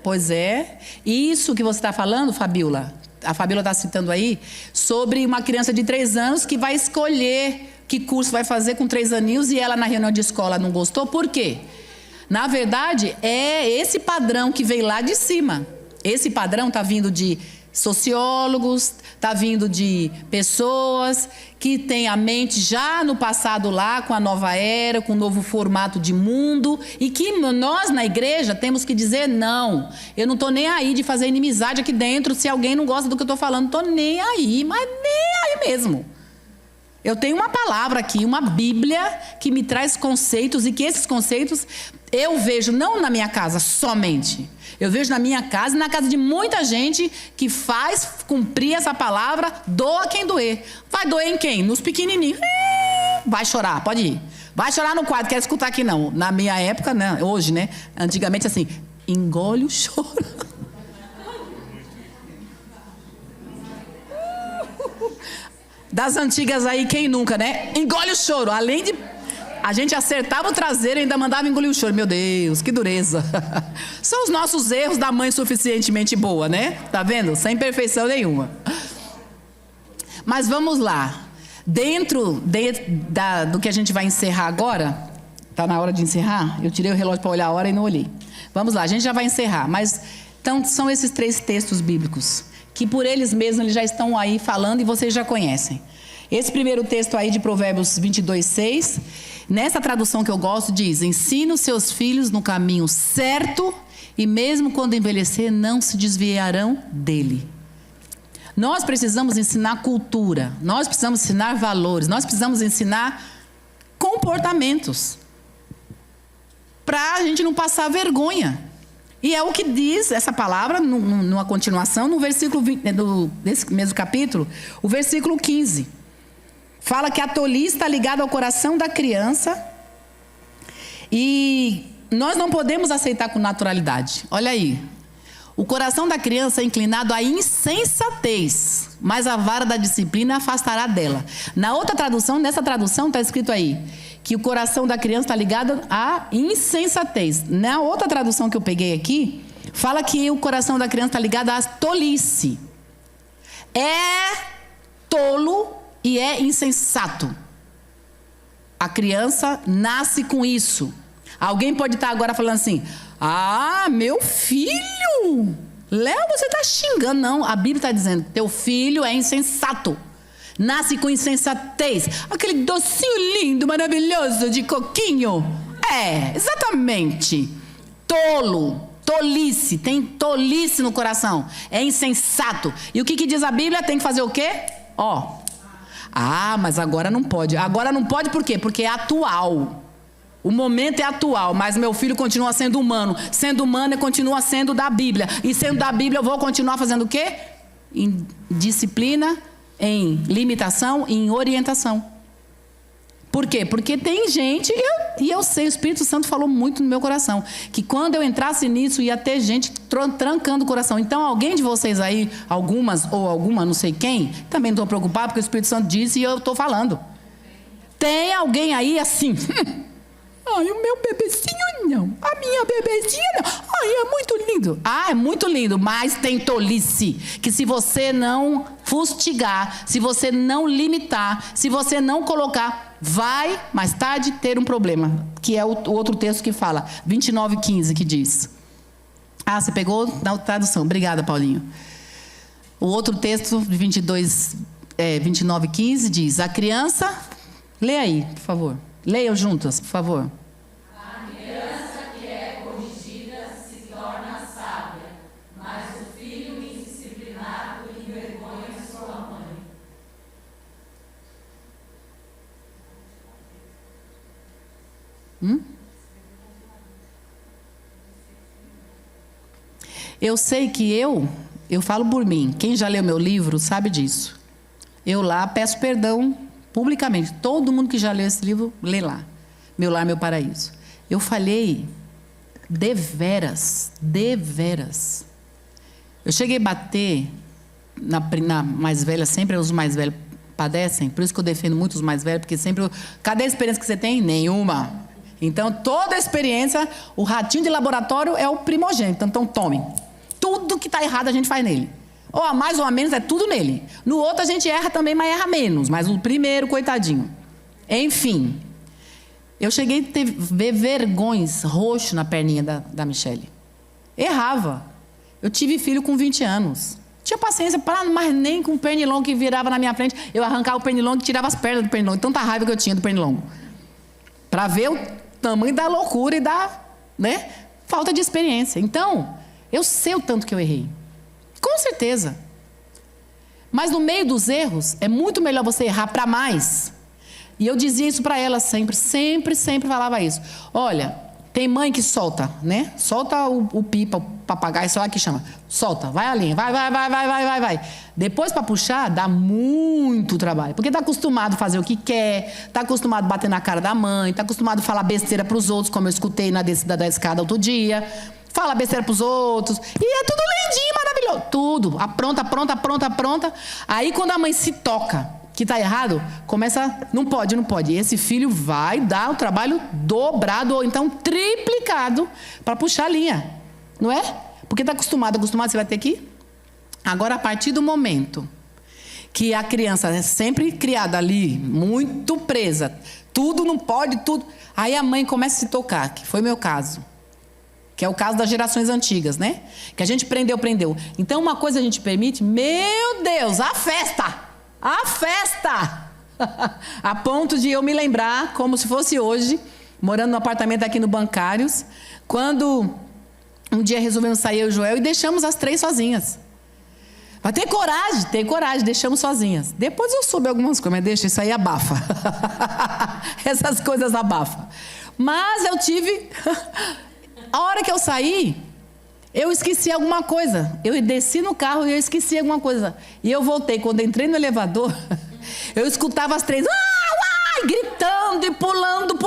Pois é. Isso que você está falando, Fabiola, a Fabiola está citando aí, sobre uma criança de 3 anos que vai escolher que curso vai fazer com 3 aninhos e ela na reunião de escola não gostou. Por quê? Na verdade, é esse padrão que veio lá de cima. Esse padrão está vindo de sociólogos, está vindo de pessoas que têm a mente já no passado lá, com a nova era, com o novo formato de mundo, e que nós na igreja temos que dizer não. Eu não estou nem aí de fazer inimizade aqui dentro, se alguém não gosta do que eu estou falando, não estou nem aí, mas nem aí mesmo. Eu tenho uma palavra aqui, uma Bíblia, que me traz conceitos, e que esses conceitos eu vejo não na minha casa somente. Eu vejo na minha casa e na casa de muita gente que faz cumprir essa palavra, doa quem doer. Vai doer em quem? Nos pequenininhos. Vai chorar, pode ir. Vai chorar no quarto, quer escutar aqui não. Na minha época, né? Hoje, né? Antigamente assim, engole o choro. Das antigas aí, quem nunca, né? Engole o choro. Além de a gente acertava o traseiro e ainda mandava engolir o choro. Meu Deus, que dureza. São os nossos erros da mãe suficientemente boa, né? Tá vendo? Sem perfeição nenhuma. Mas vamos lá. Dentro do que a gente vai encerrar agora, tá na hora de encerrar? Eu tirei o relógio para olhar a hora e não olhei. Vamos lá, a gente já vai encerrar. Mas então são esses 3 textos bíblicos que por eles mesmos eles já estão aí falando e vocês já conhecem. Esse primeiro texto aí de Provérbios 22:6, nessa tradução que eu gosto, diz: ensina os seus filhos no caminho certo e mesmo quando envelhecer não se desviarão dele. Nós precisamos ensinar cultura, nós precisamos ensinar valores, nós precisamos ensinar comportamentos para a gente não passar vergonha. E é o que diz essa palavra, numa continuação, no versículo 20, desse mesmo capítulo, o versículo 15. Fala que a tolice está ligada ao coração da criança e nós não podemos aceitar com naturalidade. Olha aí. O coração da criança é inclinado à insensatez, mas a vara da disciplina afastará dela. Na outra tradução, nessa tradução está escrito aí que o coração da criança está ligado à insensatez. Na outra tradução que eu peguei aqui, fala que o coração da criança está ligado à tolice. É tolo e é insensato. A criança nasce com isso. Alguém pode estar agora falando assim: ah, meu filho, Léo, você está xingando. Não, a Bíblia está dizendo: teu filho é insensato. Nasce com insensatez. Aquele docinho lindo, maravilhoso de coquinho. É, exatamente. Tolo, tolice, tem tolice no coração. É insensato. E o que diz a Bíblia? Tem que fazer o quê? Ó. Ah, mas agora não pode. Agora não pode por quê? Porque é atual. O momento é atual, mas meu filho continua sendo humano. Sendo humano, ele continua sendo da Bíblia. E sendo da Bíblia, eu vou continuar fazendo o quê? Em disciplina, em limitação, em orientação. Por quê? Porque tem gente, e eu sei, o Espírito Santo falou muito no meu coração, que quando eu entrasse nisso, ia ter gente trancando o coração. Então, alguém de vocês aí, algumas ou alguma, não sei quem, também não estou preocupado, porque o Espírito Santo disse e eu estou falando. Tem alguém aí assim... Ai, o meu bebezinho não. A minha bebezinha não. Ai, é muito lindo. Ah, é muito lindo, mas tem tolice. Que se você não fustigar, se você não limitar, se você não colocar, vai mais tarde ter um problema. Que é o outro texto que fala, 29:15, que diz. Ah, você pegou na tradução. Obrigada, Paulinho. O outro texto, 29:15, diz: a criança... Lê aí, por favor. Leiam juntas, por favor. A criança que é corrigida se torna sábia, mas o filho indisciplinado envergonha sua mãe. Eu sei que eu falo por mim. Quem já leu meu livro sabe disso. Eu lá peço perdão publicamente. Todo mundo que já leu esse livro, lê lá. Meu Lar, Meu Paraíso. Eu falhei deveras. Eu cheguei a bater na mais velha, sempre os mais velhos padecem. Por isso que eu defendo muito os mais velhos, porque sempre... Cadê a experiência que você tem? Nenhuma. Então, toda a experiência, o ratinho de laboratório é o primogênito. Então, tome. Tudo que está errado a gente faz nele. Ou a mais ou a menos, é tudo nele. No outro a gente erra também, mas erra menos. Mas o primeiro, coitadinho. Enfim. Eu cheguei a ver vergões roxos na perninha da Michele. Errava. Eu tive filho com 20 anos. Tinha paciência para mas nem com o pernilongo que virava na minha frente. Eu arrancava o pernilongo e tirava as pernas do pernilongo. Tanta raiva que eu tinha do pernilongo. Para ver o tamanho da loucura e da, né, falta de experiência. Então, eu sei o tanto que eu errei. Com certeza. Mas no meio dos erros, é muito melhor você errar para mais. E eu dizia isso para ela sempre, sempre falava isso. Olha, tem mãe que solta, né? Solta o pipa, o papagaio, sei lá que chama. Solta, vai a linha, vai. Depois para puxar, dá muito trabalho. Porque está acostumado a fazer o que quer, está acostumado a bater na cara da mãe, está acostumado a falar besteira para os outros, como eu escutei na descida da escada outro dia. Fala besteira para os outros. E é tudo lindinho, maravilhoso. Tudo. Apronta. Aí quando a mãe se toca que está errado, começa... Não pode. E esse filho vai dar o trabalho dobrado ou então triplicado para puxar a linha. Não é? Porque está acostumado, você vai ter que... Agora, a partir do momento que a criança é sempre criada ali, muito presa, tudo não pode, tudo... Aí a mãe começa a se tocar, que foi meu caso. Que é o caso das gerações antigas, né? Que a gente prendeu. Então, uma coisa a gente permite, meu Deus, a festa! A ponto de eu me lembrar, como se fosse hoje, morando num apartamento aqui no Bancários, quando um dia resolvemos sair eu e o Joel e deixamos as 3 sozinhas. Mas tem coragem, deixamos sozinhas. Depois eu soube algumas coisas, mas deixa, isso aí abafa. Essas coisas abafam. Mas eu tive... A hora que eu saí, eu esqueci alguma coisa. Eu desci no carro e eu esqueci alguma coisa. E eu voltei. Quando entrei no elevador, eu escutava as 3... gritando e pulando.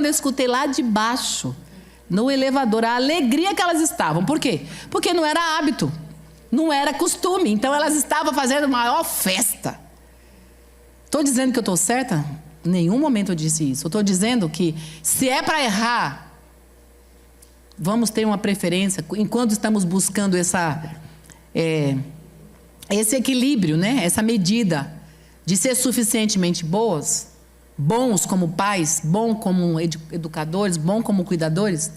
Eu escutei lá de baixo, no elevador, a alegria que elas estavam. Por quê? Porque não era hábito. Não era costume. Então, elas estavam fazendo maior festa. Estou dizendo que eu estou certa? Em nenhum momento eu disse isso. Eu estou dizendo que, se é para errar... Vamos ter uma preferência, enquanto estamos buscando esse equilíbrio, né? Essa medida de ser suficientemente bons como pais, bons como educadores, bons como cuidadores.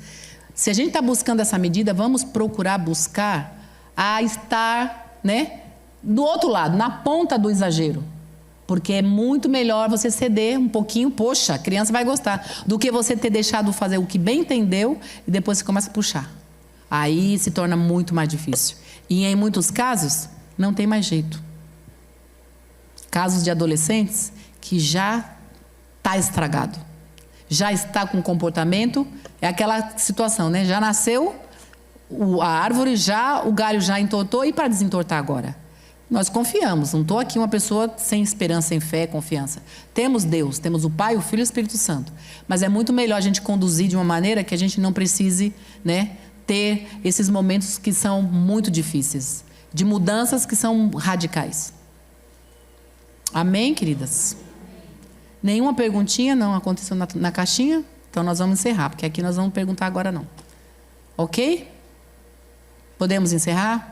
Se a gente está buscando essa medida, vamos procurar buscar a estar, né, do outro lado, na ponta do exagero. Porque é muito melhor você ceder um pouquinho, poxa, a criança vai gostar, do que você ter deixado fazer o que bem entendeu e depois você começa a puxar. Aí se torna muito mais difícil. E em muitos casos, não tem mais jeito. Casos de adolescentes que já está estragado. Já está com comportamento, é aquela situação, né? Já nasceu a árvore, o galho já entortou, e para desentortar agora? Nós confiamos, não estou aqui uma pessoa sem esperança, sem fé, confiança. Temos Deus, temos o Pai, o Filho e o Espírito Santo. Mas é muito melhor a gente conduzir de uma maneira que a gente não precise, né, ter esses momentos que são muito difíceis, de mudanças que são radicais. Amém, queridas? Nenhuma perguntinha não aconteceu na caixinha? Então nós vamos encerrar, porque aqui nós vamos perguntar agora não. Ok? Podemos encerrar?